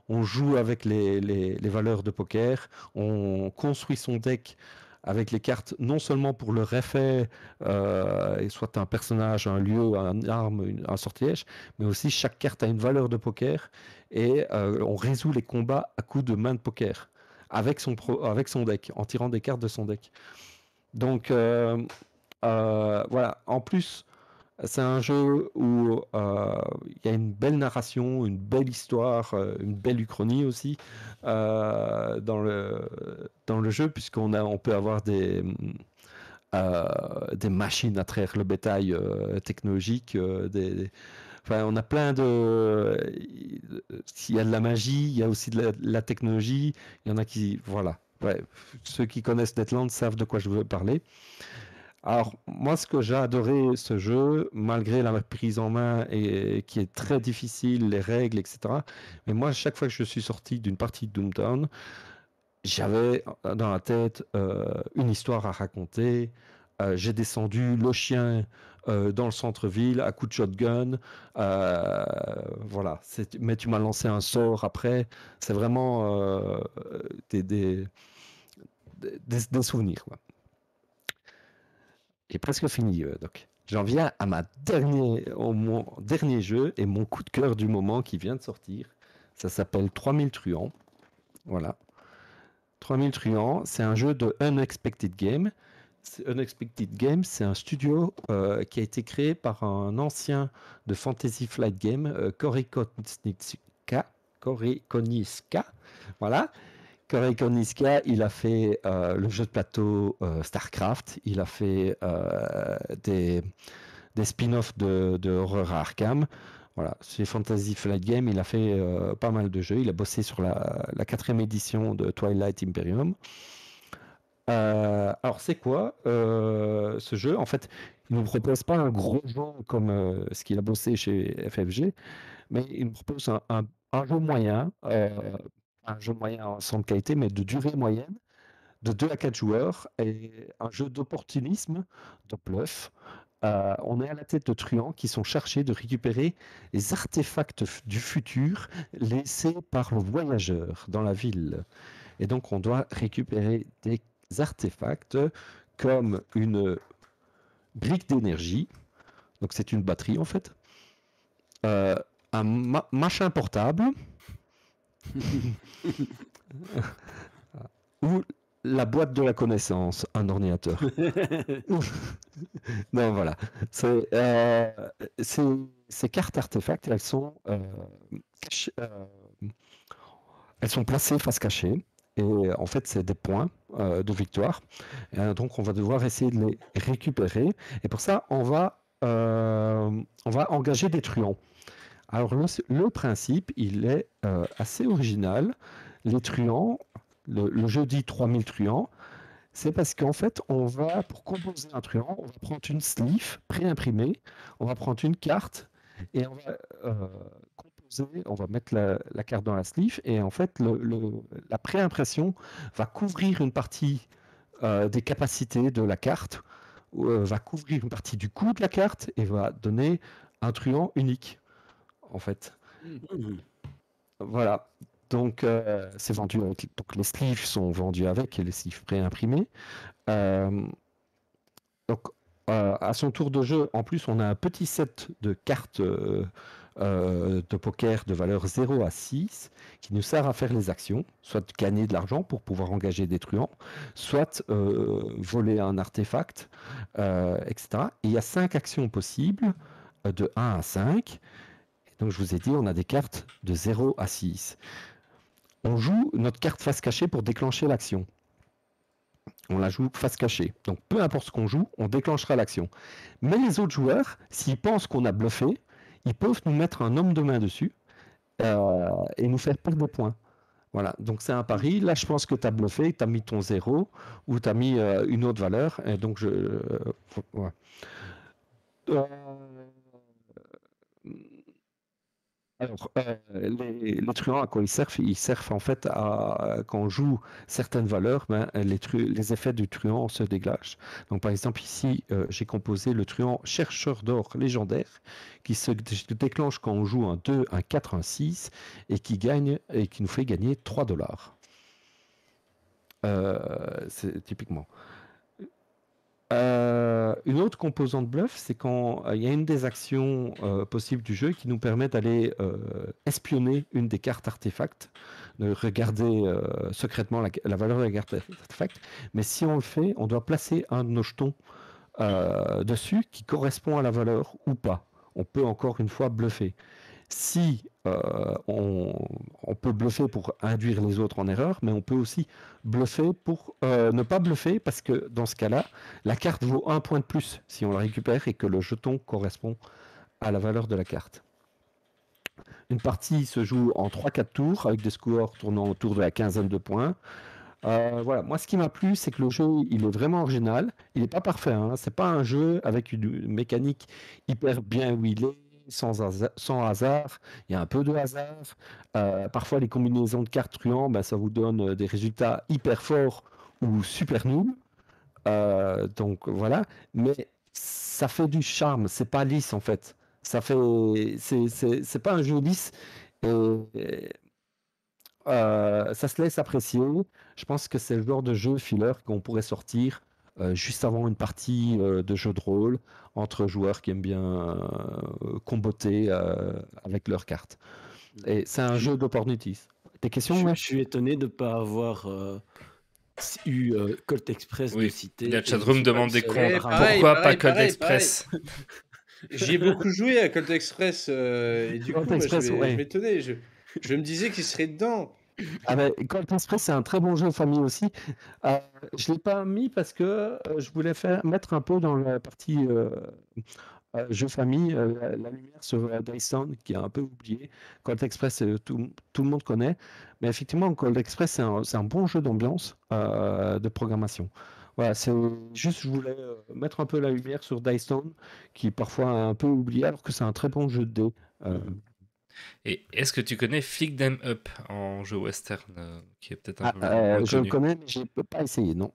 on joue avec les valeurs de poker, on construit son deck avec les cartes, non seulement pour leur effet, soit un personnage, un lieu, une arme, un sortilège, mais aussi chaque carte a une valeur de poker et on résout les combats à coups de main de poker avec son deck, en tirant des cartes de son deck. Donc voilà, en plus, c'est un jeu où il y a une belle narration, une belle histoire, une belle uchronie aussi dans le jeu, on peut avoir des machines à traire le bétail technologique. Enfin, on a plein de. S'il y a de la magie, il y a aussi de la technologie. Il y en a qui. Voilà. Ouais. Ceux qui connaissent Netland savent de quoi je veux parler. Alors, moi, ce que j'ai adoré ce jeu, malgré la prise en main et qui est très difficile, les règles, etc. Mais moi, chaque fois que je suis sorti d'une partie de Doomtown, j'avais dans la tête une histoire à raconter. J'ai descendu le chien dans le centre-ville à coup de shotgun. Voilà. Mais tu m'as lancé un sort après. C'est vraiment des, des, des souvenirs, quoi. J'ai presque fini, Doc. J'en viens à mon dernier jeu et mon coup de cœur du moment qui vient de sortir. Ça s'appelle 3000 truands. Voilà. 3000 truands, c'est un jeu de Unexpected Games. Unexpected Games, c'est un studio qui a été créé par un ancien de Fantasy Flight Game, Cory Koniska. Voilà. Cory Koniska, il a fait le jeu de plateau StarCraft, il a fait des spin-offs de Horror à Arkham. Voilà, chez Fantasy Flight Game, il a fait pas mal de jeux. Il a bossé sur la 4e édition de Twilight Imperium. Alors, c'est quoi ce jeu? En fait, il ne nous propose pas un gros jeu comme ce qu'il a bossé chez FFG, mais il nous propose un jeu moyen, sans qualité, mais de durée moyenne, de 2 à 4 joueurs, et un jeu d'opportunisme, de bluff. On est à la tête de truands qui sont chargés de récupérer les artefacts du futur laissés par le voyageur dans la ville. Et donc, on doit récupérer des artefacts comme une brique d'énergie. Donc, c'est une batterie en fait. Un machin portable. Ou la boîte de la connaissance, un ordinateur. Non, voilà. Ces cartes artefacts, elles sont placées face cachée. Et en fait, c'est des points de victoire. Donc, on va devoir essayer de les récupérer. Et pour ça, on va engager des truands. Alors, le principe, il est assez original. Les truands, le jeu dit 3000 truands, c'est parce qu'en fait, pour composer un truand, on va prendre une sleeve préimprimée, on va prendre une carte et on va composer, on va mettre la carte dans la sleeve et en fait, la préimpression va couvrir une partie des capacités de la carte, va couvrir une partie du coût de la carte et va donner un truand unique, en fait. Voilà. Donc, c'est vendu avec. Donc, les sleeves sont vendus avec et les sleeves préimprimés. Donc, à son tour de jeu, en plus, on a un petit set de cartes de poker de valeur 0 à 6 qui nous sert à faire les actions, soit gagner de l'argent pour pouvoir engager des truands, soit voler un artefact, etc. Et il y a 5 actions possibles de 1 à 5. Donc, je vous ai dit, on a des cartes de 0 à 6. On joue notre carte face cachée pour déclencher l'action. On la joue face cachée. Donc, peu importe ce qu'on joue, on déclenchera l'action. Mais les autres joueurs, s'ils pensent qu'on a bluffé, ils peuvent nous mettre un homme de main dessus et nous faire perdre des points. Voilà, donc c'est un pari. Là, je pense que tu as bluffé, tu as mis ton 0 ou tu as mis une autre valeur. Et donc, ouais. Alors, les truands, à quoi ils servent? Ils servent en fait à, quand on joue certaines valeurs, ben, les effets du truand se dégagent. Donc, par exemple, ici, j'ai composé le truand chercheur d'or légendaire qui se déclenche quand on joue un 2, un 4, un 6 et qui nous fait gagner 3 dollars. C'est typiquement. Une autre composante bluff, c'est quand il y a une des actions possibles du jeu qui nous permet d'aller espionner une des cartes artefacts, de regarder secrètement la valeur de la carte artefact. Mais si on le fait, on doit placer un de nos jetons dessus qui correspond à la valeur ou pas. On peut encore une fois bluffer. Si on peut bluffer pour induire les autres en erreur, mais on peut aussi bluffer pour ne pas bluffer parce que dans ce cas-là, la carte vaut un point de plus si on la récupère et que le jeton correspond à la valeur de la carte. Une partie se joue en 3-4 tours avec des scores tournant autour de la quinzaine de points. Voilà, moi ce qui m'a plu, c'est que le jeu il est vraiment original. Il n'est pas parfait, hein. C'est pas un jeu avec une mécanique hyper bien huilée, sans hasard. Il y a un peu de hasard. Parfois, les combinaisons de cartes truands, ben, ça vous donne des résultats hyper forts ou super nuls. Donc voilà, mais ça fait du charme. C'est pas lisse en fait. Ça fait, c'est pas un jeu lisse. Et, ça se laisse apprécier. Je pense que c'est le genre de jeu filler qu'on pourrait sortir juste avant une partie de jeu de rôle entre joueurs qui aiment bien comboter avec leurs cartes. Et c'est un Je jeu suis, d'opportunities. Des questions, je ouais? suis étonné de ne pas avoir eu Colt Express de Oui, citer. la Et je ne chatroom suis pas le demande des seul comptes. Eh, à avoir. Pourquoi pas pareil, Code pareil. Express? J'y ai beaucoup joué à Colt Express et du Colt coup, moi, Express, je ouais. m'étonnais. Je me disais qu'il serait dedans. Ah ben, Colt Express, c'est un très bon jeu de famille aussi. Je ne l'ai pas mis parce que je voulais mettre un peu dans la partie jeu famille la lumière sur Dyson, qui est un peu oublié. Colt Express, tout le monde connaît. Mais effectivement, Colt Express, c'est un bon jeu d'ambiance de programmation. Voilà, c'est juste, je voulais mettre un peu la lumière sur Dyson, qui est parfois un peu oublié, alors que c'est un très bon jeu de dés. Et est-ce que tu connais Flick Them Up en jeu western, qui est peut-être un peu moins Je le connu? connais, mais je ne peux pas essayer, non.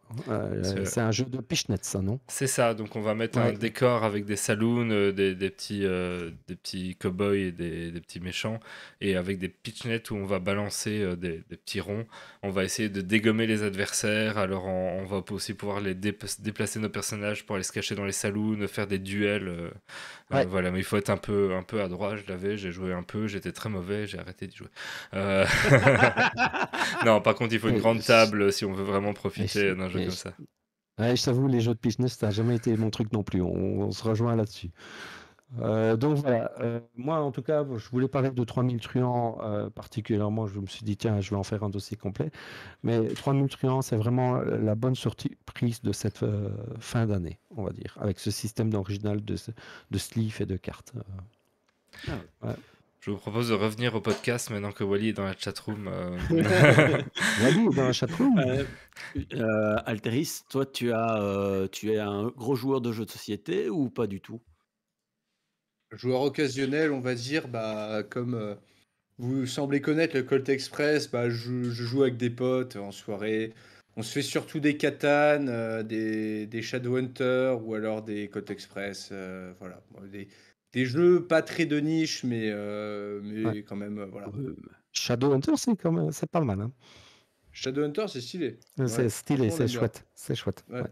C'est C'est un jeu de pichenette, ça, non? c'est ça, donc on va mettre un Ouais. décor avec des saloons, des petits cow-boys et des petits méchants, et avec des pitchnettes où on va balancer des petits ronds. On va essayer de dégommer les adversaires, alors on va aussi pouvoir déplacer nos personnages pour aller se cacher dans les saloons, faire des duels. Ouais. Voilà, mais il faut être un peu adroit, j'ai joué un peu, j'étais très mauvais, j'ai arrêté d'y jouer. Euh, Non, par contre, il faut une Et grande je- table si on veut vraiment et profiter je- d'un jeu et comme je- ça. ouais, je t'avoue, les jeux de pichenette, ça n'a jamais été mon truc non plus. On se rejoint là-dessus. Donc voilà, moi en tout cas, je voulais parler de 3000 truands particulièrement. Je me suis dit, tiens, je vais en faire un dossier complet. Mais 3000 truands, c'est vraiment la bonne surprise de cette fin d'année, on va dire, avec ce système d'original de sleeve et de cartes. Ah ouais. Ouais. Je vous propose de revenir au podcast maintenant que Wally est dans la chatroom. Wally est dans la chatroom. Alteris, toi, tu es un gros joueur de jeux de société ou pas du tout? Joueur occasionnel, on va dire, bah, comme vous semblez connaître le Colt Express, bah, je joue avec des potes en soirée. On se fait surtout des Catan, des Shadowhunter ou alors des Colt Express. Voilà. Bon, des jeux pas très de niche, mais Ouais. quand même, voilà. Shadowhunter, c'est pas mal, hein. Shadowhunter, c'est stylé. C'est Ouais, stylé, franchement, on c'est aime bien. chouette, c'est chouette. Ouais. Ouais.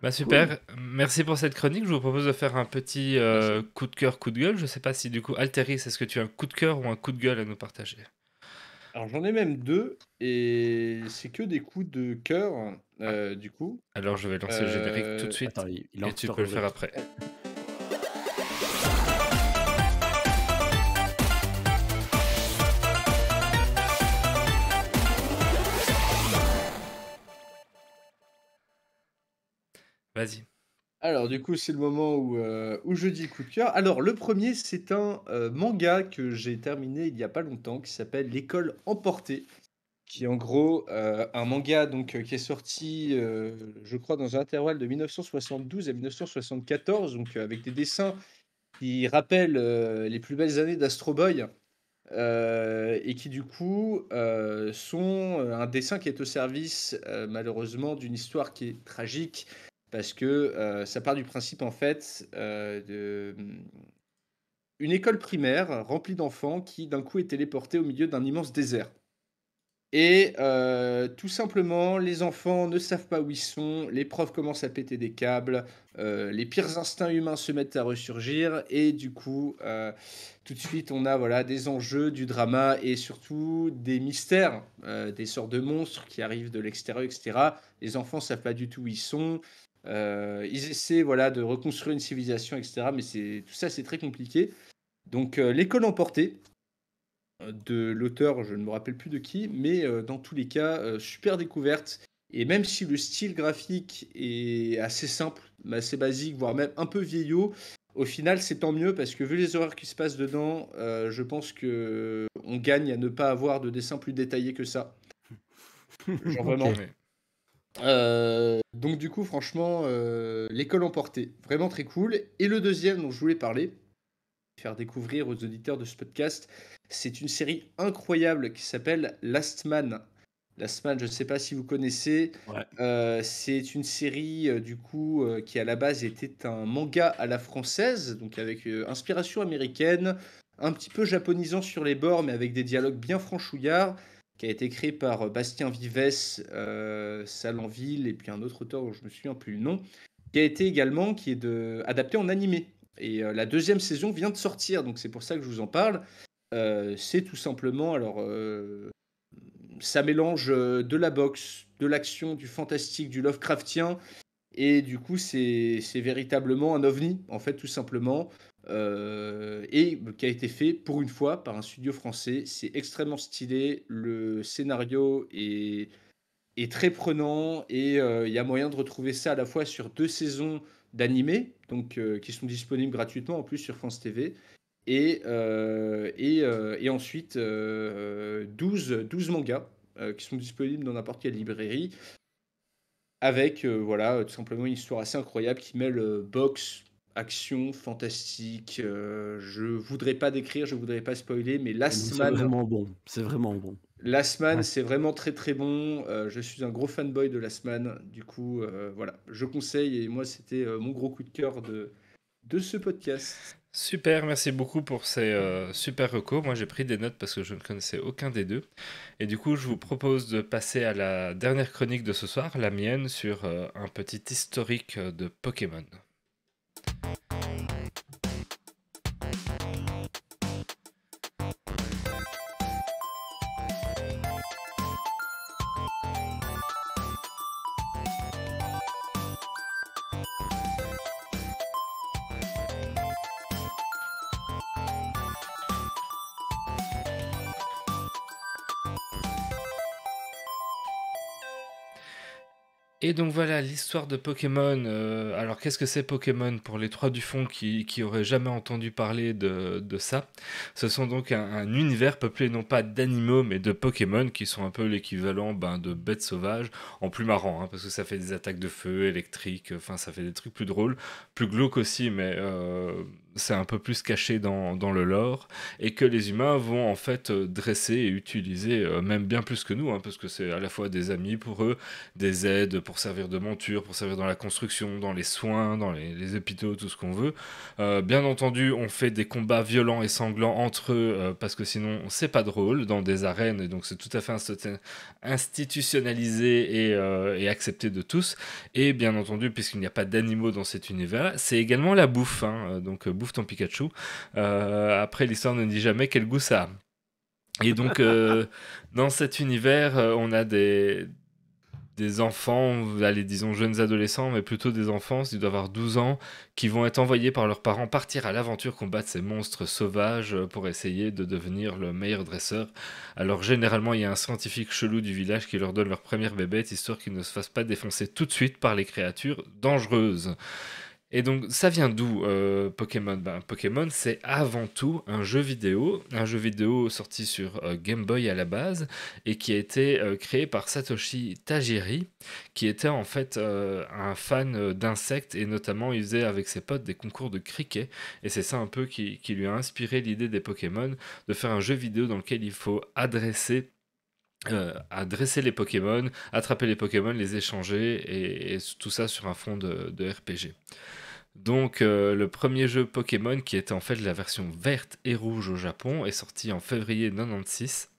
Bah super, merci pour cette chronique. Je vous propose de faire un petit Merci. coup de cœur, coup de gueule. Je sais pas si du coup, Alteris, est-ce que tu as un coup de cœur ou un coup de gueule à nous partager? Alors j'en ai même deux, et c'est que des coups de cœur, du coup. Alors je vais lancer le générique tout de suite Attends, il et lance tu le peux le faire rubrique. après. Vas-y. Alors du coup, c'est le moment où je dis le coup de cœur. Alors le premier, c'est un manga que j'ai terminé il y a pas longtemps, qui s'appelle L'école emportée, qui est en gros un manga donc qui est sorti, je crois, dans un intervalle de 1972 à 1974, donc avec des dessins qui rappellent les plus belles années d'Astro Boy et qui du coup sont un dessin qui est au service malheureusement d'une histoire qui est tragique parce que ça part du principe en fait de une école primaire remplie d'enfants qui d'un coup est téléportée au milieu d'un immense désert. Et tout simplement, les enfants ne savent pas où ils sont, les profs commencent à péter des câbles, les pires instincts humains se mettent à ressurgir et du coup, tout de suite, on a voilà, des enjeux, du drama et surtout des mystères, des sortes de monstres qui arrivent de l'extérieur, etc. Les enfants ne savent pas du tout où ils sont. Ils essaient voilà, de reconstruire une civilisation, etc. Mais tout ça, c'est très compliqué. Donc, l'école emportée de l'auteur, je ne me rappelle plus de qui, mais dans tous les cas, super découverte. Et même si le style graphique est assez simple, assez basique, voire même un peu vieillot, au final, c'est tant mieux parce que vu les horreurs qui se passent dedans, je pense que on gagne à ne pas avoir de dessin plus détaillé que ça. Genre Ok. vraiment. Ouais. Donc du coup, franchement, l'école emportée, vraiment très cool. Et le deuxième dont je voulais parler, faire découvrir aux auditeurs de ce podcast, c'est une série incroyable qui s'appelle Last Man. Last Man, je ne sais pas si vous connaissez. Ouais. C'est une série du coup qui à la base était un manga à la française, donc avec inspiration américaine, un petit peu japonisant sur les bords, mais avec des dialogues bien franchouillards, qui a été créé par Bastien Vives, Salanville et puis un autre auteur dont je me souviens plus le nom, qui a été également adapté en animé. Et la deuxième saison vient de sortir, donc c'est pour ça que je vous en parle. C'est tout simplement, alors, ça mélange de la boxe, de l'action, du fantastique, du Lovecraftien, et du coup, c'est véritablement un ovni, en fait, tout simplement, et qui a été fait pour une fois par un studio français. C'est extrêmement stylé, le scénario est très prenant et il y a moyen de retrouver ça à la fois sur 2 saisons d'animés, donc qui sont disponibles gratuitement en plus sur France TV et ensuite 12 mangas qui sont disponibles dans n'importe quelle librairie avec voilà, tout simplement une histoire assez incroyable qui mêle boxe, action, fantastique. Je voudrais pas décrire, je voudrais pas spoiler, mais Last C'est Man, vraiment bon. C'est vraiment bon. Last Man, Ouais. c'est vraiment très très bon. Je suis un gros fanboy de Last Man. Du coup, voilà, je conseille. Et moi, c'était mon gros coup de cœur de ce podcast. Super, merci beaucoup pour ces super recos. Moi, j'ai pris des notes parce que je ne connaissais aucun des deux. Et du coup, je vous propose de passer à la dernière chronique de ce soir, la mienne, sur un petit historique de Pokémon. Et donc voilà l'histoire de Pokémon. Alors qu'est-ce que c'est Pokémon pour les trois du fond qui auraient jamais entendu parler de ça? Ce sont donc un univers peuplé non pas d'animaux mais de Pokémon qui sont un peu l'équivalent de bêtes sauvages, en plus marrant, hein, parce que ça fait des attaques de feu électriques, enfin ça fait des trucs plus drôles, plus glauques aussi, mais c'est un peu plus caché dans le lore, et que les humains vont en fait dresser et utiliser, même bien plus que nous, hein, parce que c'est à la fois des amis pour eux, des aides pour servir de monture, pour servir dans la construction, dans les soins, dans les hôpitaux, tout ce qu'on veut. Bien entendu, on fait des combats violents et sanglants entre eux, parce que sinon, c'est pas drôle dans des arènes, et donc c'est tout à fait institutionnalisé et accepté de tous. Et bien entendu, puisqu'il n'y a pas d'animaux dans cet univers, c'est également la bouffe, hein, donc bouffe ton Pikachu. Après, l'histoire ne dit jamais quel goût ça a. Et donc, dans cet univers, on a des enfants, allez, disons jeunes adolescents, mais plutôt des enfants, ils doivent avoir 12 ans, qui vont être envoyés par leurs parents partir à l'aventure combattre ces monstres sauvages pour essayer de devenir le meilleur dresseur. Alors généralement, il y a un scientifique chelou du village qui leur donne leur première bébête, histoire qu'ils ne se fassent pas défoncer tout de suite par les créatures dangereuses. Et donc, ça vient d'où Pokémon? Ben, Pokémon, c'est avant tout un jeu vidéo sorti sur Game Boy à la base, et qui a été créé par Satoshi Tajiri, qui était en fait un fan d'insectes, et notamment il faisait avec ses potes des concours de cricket, et c'est ça un peu qui lui a inspiré l'idée des Pokémon, de faire un jeu vidéo dans lequel il faut adresser les Pokémon, attraper les Pokémon, les échanger, et tout ça sur un fond de RPG. Donc, le premier jeu Pokémon, qui était en fait la version verte et rouge au Japon, est sorti en février 96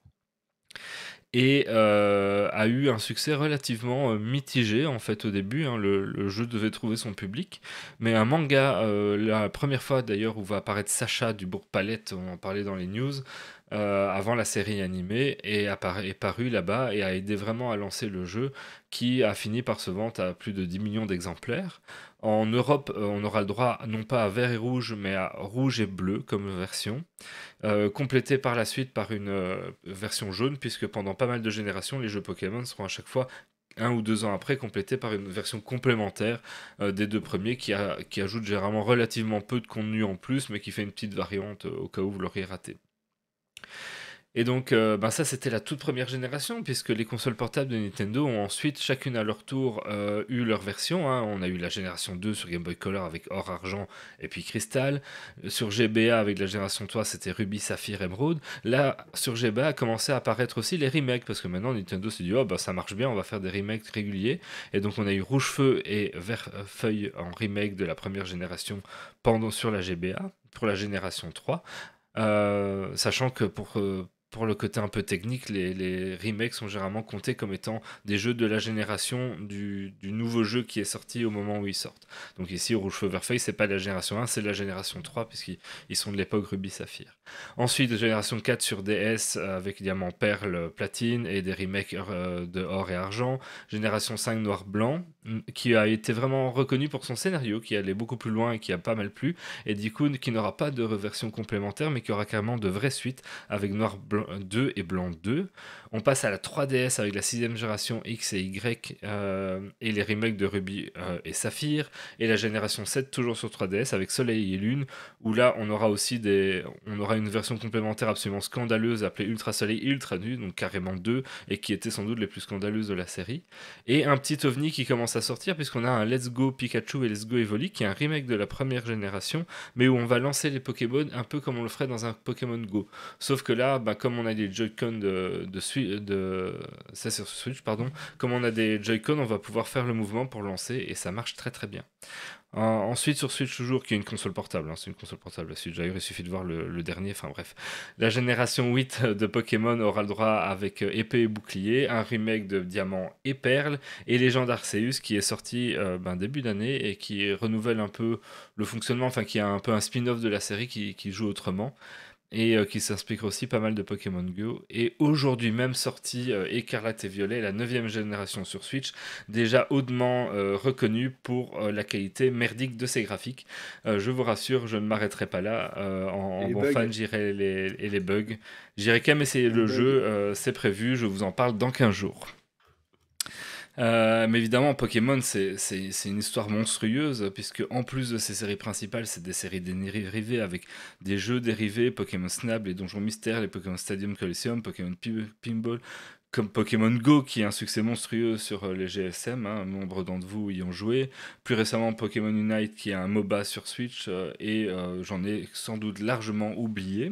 et a eu un succès relativement mitigé en fait au début, hein. Le jeu devait trouver son public, mais un manga, la première fois d'ailleurs où va apparaître Sacha du Bourg-Palette, on en parlait dans les news, avant la série animée, est paru là-bas et a aidé vraiment à lancer le jeu, qui a fini par se vendre à plus de 10 millions d'exemplaires. En Europe, on aura le droit non pas à vert et rouge, mais à rouge et bleu comme version, complétée par la suite par une version jaune, puisque pendant pas mal de générations, les jeux Pokémon seront à chaque fois 1 ou 2 ans après complétés par une version complémentaire des deux premiers, qui ajoute généralement relativement peu de contenu en plus, mais qui fait une petite variante au cas où vous l'auriez raté. Et donc, ben ça, c'était la toute première génération, puisque les consoles portables de Nintendo ont ensuite, chacune à leur tour, eu leur version, hein. On a eu la génération 2 sur Game Boy Color avec Or, Argent et puis Crystal. Sur GBA avec la génération 3, c'était Ruby, Saphir, Emerald. Là, sur GBA, a commencé à apparaître aussi les remakes, parce que maintenant Nintendo s'est dit, oh bah ça marche bien, on va faire des remakes réguliers. Et donc, on a eu Rouge Feu et Vert Feuille en remake de la première génération sur la GBA, pour la génération 3. Sachant que pour le côté un peu technique, les remakes sont généralement comptés comme étant des jeux de la génération du nouveau jeu qui est sorti au moment où ils sortent. Donc ici, Rouge Feu Vert Feuille, c'est pas la génération 1, c'est la génération 3, puisqu'ils sont de l'époque Ruby Saphir. Ensuite, génération 4 sur DS avec Diamant, Perle, Platine et des remakes de Or et Argent. Génération 5 Noir Blanc, qui a été vraiment reconnu pour son scénario, qui allait beaucoup plus loin et qui a pas mal plu. Et du coup, qui n'aura pas de version complémentaire, mais qui aura carrément de vraies suites avec Noir Blanc 2 et Blanc 2. On passe à la 3DS avec la 6ème génération X et Y et les remakes de Ruby et Saphir. Et la génération 7 toujours sur 3DS avec Soleil et Lune, où là on aura une version complémentaire absolument scandaleuse appelée Ultra Soleil et Ultra Nuit, donc carrément 2, et qui était sans doute les plus scandaleuses de la série. Et un petit ovni qui commence à sortir, puisqu'on a un Let's Go Pikachu et Let's Go Evoli, qui est un remake de la première génération, mais où on va lancer les Pokémon un peu comme on le ferait dans un Pokémon Go. Sauf que là, bah, comme on a des Joy-Con ça c'est sur Switch, pardon, comme on a des Joy-Con, on va pouvoir faire le mouvement pour lancer, et ça marche très très bien. Ensuite, sur Switch toujours, qui est une console portable, hein, c'est une console portable la Switch, d'ailleurs il suffit de voir le dernier, enfin bref. La génération 8 de Pokémon aura le droit avec épée et bouclier, un remake de Diamant et Perle, et Légende Arceus qui est sorti début d'année, et qui renouvelle un peu le fonctionnement, enfin qui a un peu un spin-off de la série qui joue autrement, et qui s'inspire aussi pas mal de Pokémon Go. Et aujourd'hui même sorti Écarlate et Violet, la 9ème génération sur Switch, déjà hautement reconnue pour la qualité merdique de ses graphiques. Je vous rassure, je ne m'arrêterai pas là. En bon fan, j'irai les bugs. J'irai quand même essayer le jeu, c'est prévu, je vous en parle dans 15 jours. Mais évidemment, Pokémon, c'est une histoire monstrueuse, puisque en plus de ces séries principales, c'est des séries dérivées avec des jeux dérivés, Pokémon Snap, les Donjons Mystères, les Pokémon Stadium Coliseum, Pokémon Pinball, comme Pokémon Go, qui est un succès monstrueux sur les GSM, hein, nombre d'entre vous y ont joué. Plus récemment, Pokémon Unite, qui est un MOBA sur Switch, et j'en ai sans doute largement oublié.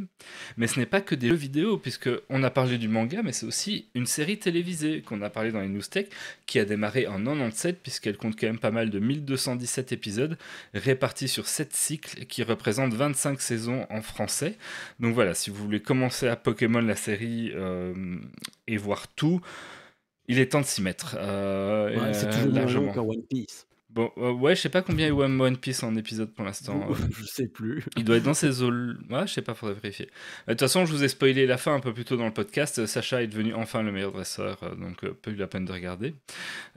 Mais ce n'est pas que des jeux vidéo, puisque on a parlé du manga, mais c'est aussi une série télévisée qu'on a parlé dans les News Tech, qui a démarré en 97, puisqu'elle compte quand même pas mal de 1217 épisodes, répartis sur 7 cycles, qui représentent 25 saisons en français. Donc voilà, si vous voulez commencer à Pokémon, la série, et voir tout, il est temps de s'y mettre. C'est toujours moins long largement. qu'un One Piece. Bon, ouais, je sais pas combien il y a One Piece en épisode pour l'instant. Je sais plus. Il doit être dans ces eaux. Ouais, je sais pas, faudrait vérifier. De toute façon, je vous ai spoilé la fin un peu plus tôt dans le podcast. Sacha est devenu enfin le meilleur dresseur, donc pas eu la peine de regarder.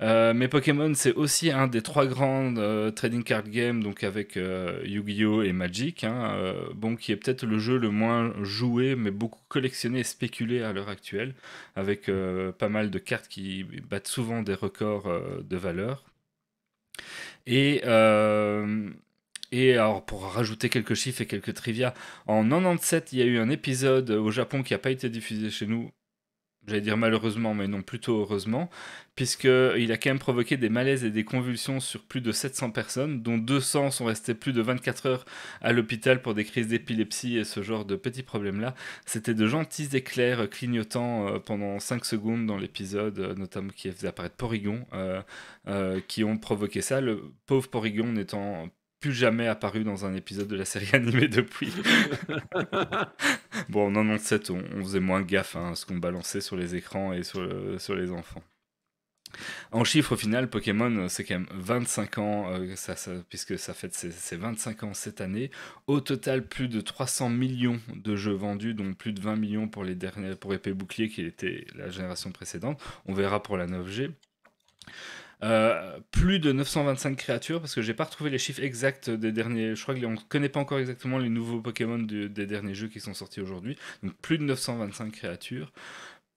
Mais Pokémon, c'est aussi un des 3 grandes trading card games, donc avec Yu-Gi-Oh! Et Magic, hein, bon, qui est peut-être le jeu le moins joué, mais beaucoup collectionné et spéculé à l'heure actuelle, avec pas mal de cartes qui battent souvent des records de valeur. Et Et alors, pour rajouter quelques chiffres et quelques trivia, en 97, il y a eu un épisode au Japon qui n'a pas été diffusé chez nous. J'allais dire malheureusement, mais non, plutôt heureusement, puisqu'il a quand même provoqué des malaises et des convulsions sur plus de 700 personnes, dont 200 sont restés plus de 24 heures à l'hôpital pour des crises d'épilepsie et ce genre de petits problèmes-là. C'était de gentils éclairs clignotants pendant 5 secondes dans l'épisode, notamment qui faisait apparaître Porygon, qui ont provoqué ça. Le pauvre Porygon n'étant plus jamais apparu dans un épisode de la série animée depuis. Bon, en 97, on faisait moins gaffe à ce qu'on balançait sur les écrans et sur les enfants. En chiffres, au final, Pokémon, c'est quand même 25 ans, puisque ça fête ses 25 ans cette année. Au total, plus de 300 millions de jeux vendus, dont plus de 20 millions pour les derniers, pour Épée Bouclier, qui était la génération précédente. On verra pour la 9G. Plus de 925 créatures, parce que j'ai pas retrouvé les chiffres exacts des derniers. Je crois qu'on ne connaît pas encore exactement les nouveaux Pokémon des derniers jeux qui sont sortis aujourd'hui. Donc plus de 925 créatures,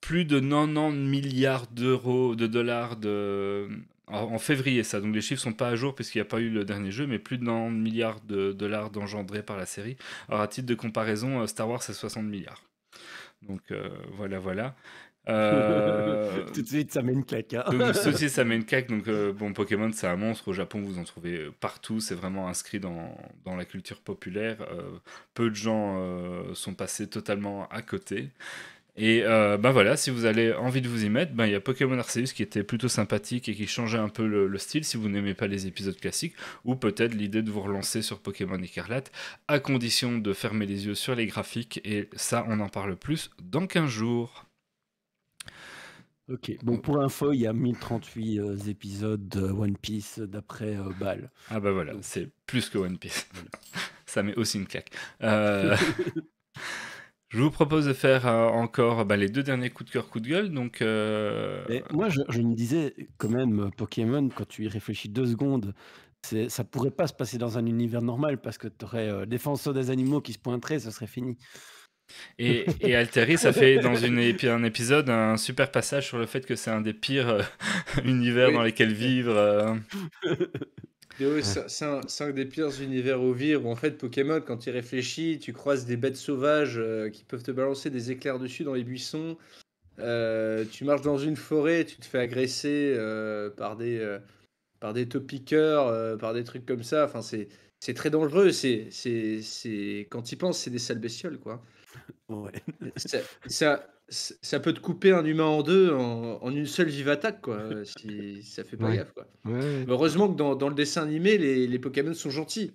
plus de 90 milliards de dollars en février, ça. Donc les chiffres sont pas à jour puisqu'il n'y a pas eu le dernier jeu, mais plus de 90 milliards de dollars d'engendrés par la série. Alors à titre de comparaison, Star Wars c'est 60 milliards. Donc voilà. Tout de suite, ça met une claque. Hein. Donc, ceci, ça met une claque. Donc, bon, Pokémon, c'est un monstre. Au Japon, vous en trouvez partout. C'est vraiment inscrit dans la culture populaire. Peu de gens sont passés totalement à côté. Et ben voilà, si vous avez envie de vous y mettre, ben il y a Pokémon Arceus qui était plutôt sympathique et qui changeait un peu le style si vous n'aimez pas les épisodes classiques, ou peut-être l'idée de vous relancer sur Pokémon Écarlate, à condition de fermer les yeux sur les graphiques. Et ça, on en parle plus dans 15 jours. Ok, bon pour info, il y a 1038 épisodes de One Piece d'après Ball. Ah bah voilà, c'est plus que One Piece. Ça met aussi une claque. Je vous propose de faire encore les 2 derniers coups de cœur, coups de gueule. Donc, Mais moi, je me disais quand même, Pokémon, quand tu y réfléchis 2 secondes, ça pourrait pas se passer dans un univers normal parce que tu aurais défenseur des animaux qui se pointeraient, ce serait fini. Et Alteris a fait dans un épisode un super passage sur le fait que c'est un des pires univers dans lesquels vivre. C'est un des pires univers où vivre. En fait, Pokémon, quand tu y réfléchis, tu croises des bêtes sauvages qui peuvent te balancer des éclairs dessus dans les buissons. Tu marches dans une forêt, tu te fais agresser par des top-piqueurs, par des trucs comme ça. Enfin, c'est très dangereux. Quand tu y penses, c'est des sales bestioles, quoi. Ouais. Ça peut te couper un humain en deux en une seule vive attaque, quoi, si ça fait pas Ouais. gaffe, quoi. Ouais. Heureusement que dans le dessin animé, les Pokémon sont gentils.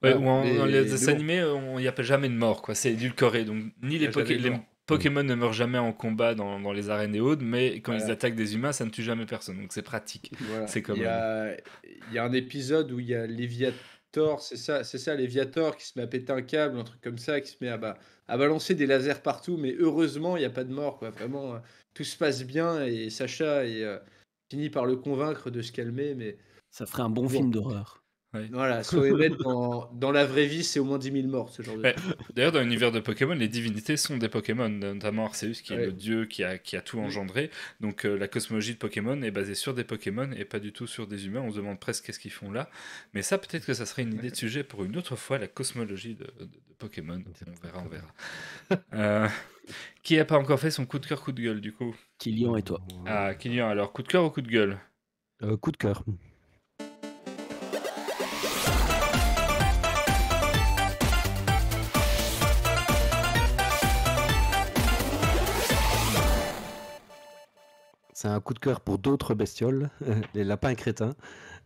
Ouais, Voilà. ou dans les Mais dessins bon, animés, il n'y a pas jamais de mort, quoi. C'est édulcoré. Donc, il y a jamais de les mort. Pokémon ne meurent jamais en combat dans les arènes et autres, mais quand ils Voilà. attaquent des humains, ça ne tue jamais personne. Donc, c'est pratique. Voilà. C'est Il y commode. a un épisode où il y a Léviator, c'est ça, Léviator qui se met à péter un câble, un truc comme ça, qui se met à balancer des lasers partout, mais heureusement, il n'y a pas de mort, quoi. Vraiment, tout se passe bien et Sacha finit par le convaincre de se calmer, mais Ça ferait un bon bon. film d'horreur. Ouais. Voilà, Soemet, dans la vraie vie, c'est au moins 10 000 morts, ce genre de Ouais. truc. D'ailleurs, dans l'univers de Pokémon, les divinités sont des Pokémon, notamment Arceus, qui est Ouais. le dieu qui a tout Mm. engendré. Donc, la cosmologie de Pokémon est basée sur des Pokémon et pas du tout sur des humains. On se demande presque qu'est-ce qu'ils font là. Mais ça, peut-être que ça serait une idée de sujet pour une autre fois, la cosmologie de Pokémon. On verra. Qui n'a pas encore fait son coup de cœur, coup de gueule, du coup? Kylian et toi. Ah, Kylian, alors, coup de cœur ou coup de gueule? Coup de cœur. C'est un coup de cœur pour d'autres bestioles, les lapins crétins,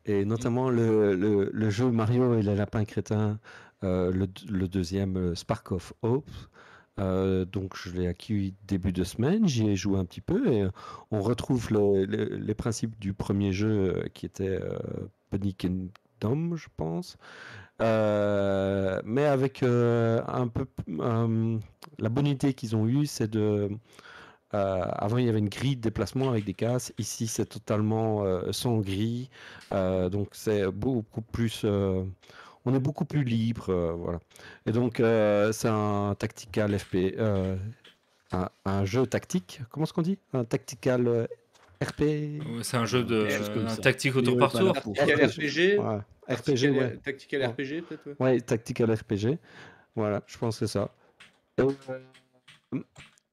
et notamment le jeu Mario et les lapins crétins, le deuxième Spark of Hope. Donc je l'ai acquis début de semaine, j'y ai joué un petit peu et on retrouve les principes du premier jeu qui était Pony Kingdom, je pense. Mais avec un peu la bonne idée qu'ils ont eue, c'est de avant, il y avait une grille de déplacement avec des cases. Ici, c'est totalement sans grille. Donc, c'est beaucoup plus. On est beaucoup plus libre. Voilà. Et donc, c'est un tactical FP. Un jeu tactique. Comment est-ce qu'on dit? Un tactical RP. Ouais, c'est un jeu de Quelque chose comme un ça. tactique au Mais tour ouais, par pas tour. là pour- Tactical RPG, Ouais. RPG, ouais. Tactical Ouais. RPG peut-être, ouais. Ouais, Tactical RPG. Voilà, je pense que c'est ça. Et,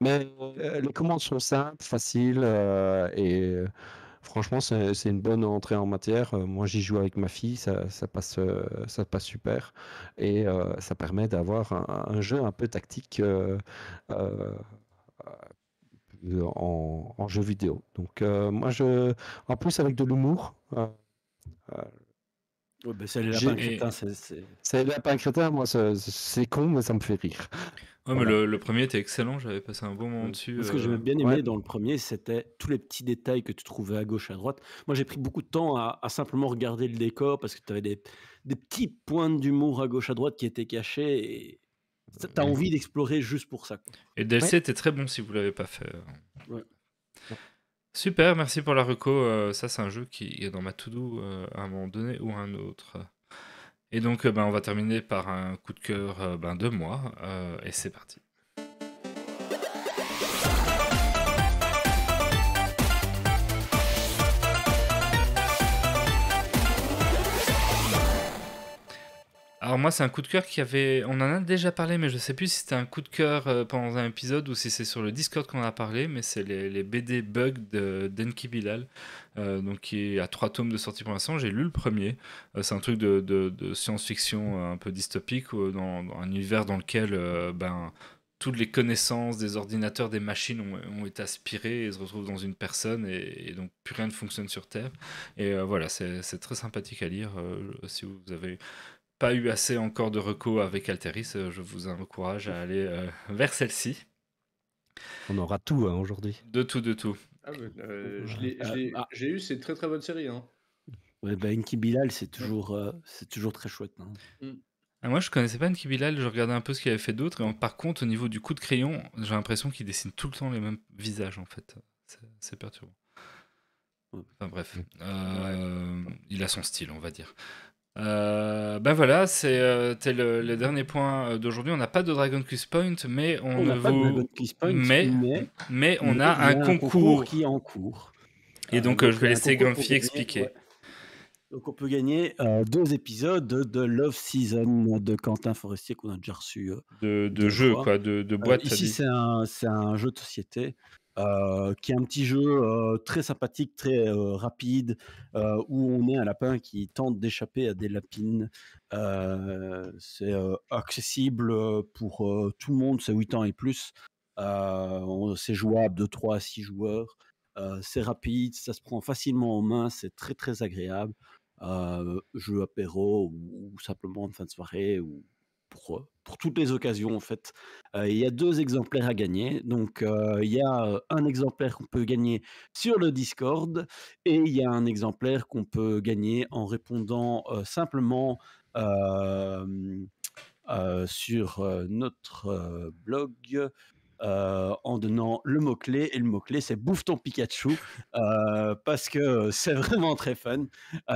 mais les commandes sont simples, faciles, et franchement, c'est une bonne entrée en matière. Moi, j'y joue avec ma fille, ça passe super. Et ça permet d'avoir un jeu un peu tactique euh, en jeu vidéo. Donc, en plus, avec de l'humour, Ouais, bah, c'est les j'ai- lapins Et crétins, c'est lapin crétin, moi, c'est con, mais ça me fait rire. ouais, mais Voilà. le premier était excellent, j'avais passé un bon moment dessus. Moi, ce que j'aimais bien Ouais. aimer dans le premier, c'était tous les petits détails que tu trouvais à gauche, à droite. Moi, j'ai pris beaucoup de temps à simplement regarder le décor parce que tu avais des petites pointes d'humour à gauche, à droite qui étaient cachées et t'as envie d'explorer juste pour ça, quoi. Et le DLC Ouais. était très bon si vous l'avez pas fait. Ouais. Super, merci pour la reco. Ça, c'est un jeu qui est dans ma to-do à un moment donné ou un autre. Et donc, on va terminer par un coup de cœur de moi. Et c'est parti. Alors moi, c'est un coup de cœur on en a déjà parlé, mais je sais plus si c'était un coup de cœur pendant un épisode ou si c'est sur le Discord qu'on en a parlé, mais c'est les BD Bug de Denki Bilal, donc qui a 3 tomes de sortie pour l'instant. J'ai lu le premier. C'est un truc de science-fiction un peu dystopique, dans un univers dans lequel toutes les connaissances des ordinateurs, des machines ont été aspirées et se retrouvent dans une personne, et donc plus rien ne fonctionne sur Terre. Et voilà, c'est très sympathique à lire. Si vous avez pas eu assez encore de recos avec Alteris, je vous encourage à aller vers celle-ci. On aura tout, hein, aujourd'hui. De tout. Ah, j'ai eu, c'est une très très bonne série, hein. Ouais, bah, Enki Bilal, c'est toujours très chouette, hein. Ah, moi, je connaissais pas Nki Bilal, je regardais un peu ce qu'il avait fait d'autre. Par contre, au niveau du coup de crayon, j'ai l'impression qu'il dessine tout le temps les mêmes visages, en fait. C'est perturbant. Enfin bref, il a son style, on va dire. Voilà, c'était le dernier point d'aujourd'hui. On n'a pas de Dragon Quest Point, mais On n'a pas de Dragon Quest Point, mais on mais a il y un a concours. qui est en cours. Et donc, je vais laisser Grumpy expliquer. Ouais. Donc on peut gagner 2 épisodes de Love Season de Quentin Forestier qu'on a déjà reçu. De 2 jeu, fois. quoi, de boîte. t'as Ici, dit. c'est un jeu de société qui est un petit jeu très sympathique, très rapide, où on est un lapin qui tente d'échapper à des lapines. C'est accessible pour tout le monde, c'est 8 ans et plus. C'est jouable de 3 à 6 joueurs. C'est rapide, ça se prend facilement en main, c'est très très agréable. Jeu apéro ou simplement en fin de soirée ou pour toutes les occasions en fait. Il y a 2 exemplaires à gagner. Donc il y a un exemplaire qu'on peut gagner sur le Discord et il y a un exemplaire qu'on peut gagner en répondant simplement sur notre blog. En donnant le mot-clé, et le mot-clé c'est bouffe ton Pikachu, parce que c'est vraiment très fun.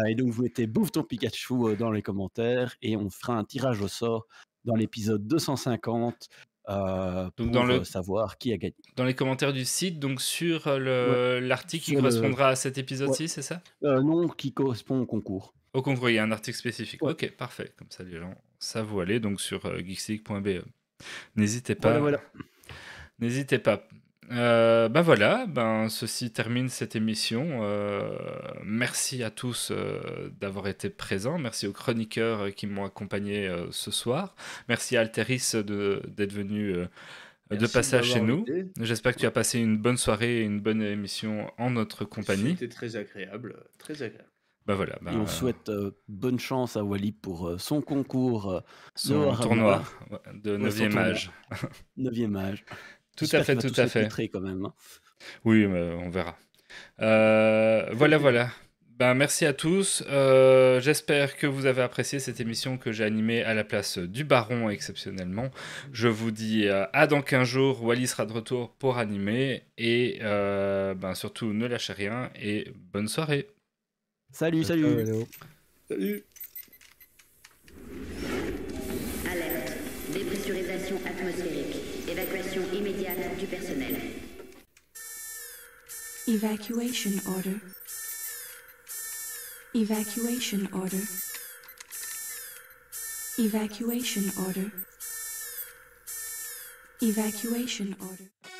Et donc vous mettez bouffe ton Pikachu dans les commentaires et on fera un tirage au sort dans l'épisode 250 pour savoir qui a gagné. Dans les commentaires du site, donc sur l'article qui Sur correspondra à cet épisode-ci, c'est ça? Non, qui correspond au concours. Au concours, il y a un article spécifique. Ouais. Ok, parfait. Comme ça, les gens savent où aller. Donc sur geeksleague.be. N'hésitez pas. Voilà. N'hésitez pas. Ceci termine cette émission. Merci à tous d'avoir été présents. Merci aux chroniqueurs qui m'ont accompagné ce soir. Merci à Alteris d'être venu de passage chez nous. J'espère que tu as passé une bonne soirée et une bonne émission en notre compagnie. C'était très agréable, très agréable. Et on souhaite bonne chance à Wally pour son concours, son tournoi de 9e âge. 9e âge. Tout à fait. Quand même, hein. Oui, mais on verra. Voilà. Merci à tous. J'espère que vous avez apprécié cette émission que j'ai animée à la place du Baron exceptionnellement. Je vous dis à dans 15 jours. Wally sera de retour pour animer. Et surtout, ne lâchez rien et bonne soirée. Salut. Salut. Alerte. Dépressurisation atmosphérique. Évacuation immédiate du personnel. Evacuation order. Evacuation order. Evacuation order. Evacuation order.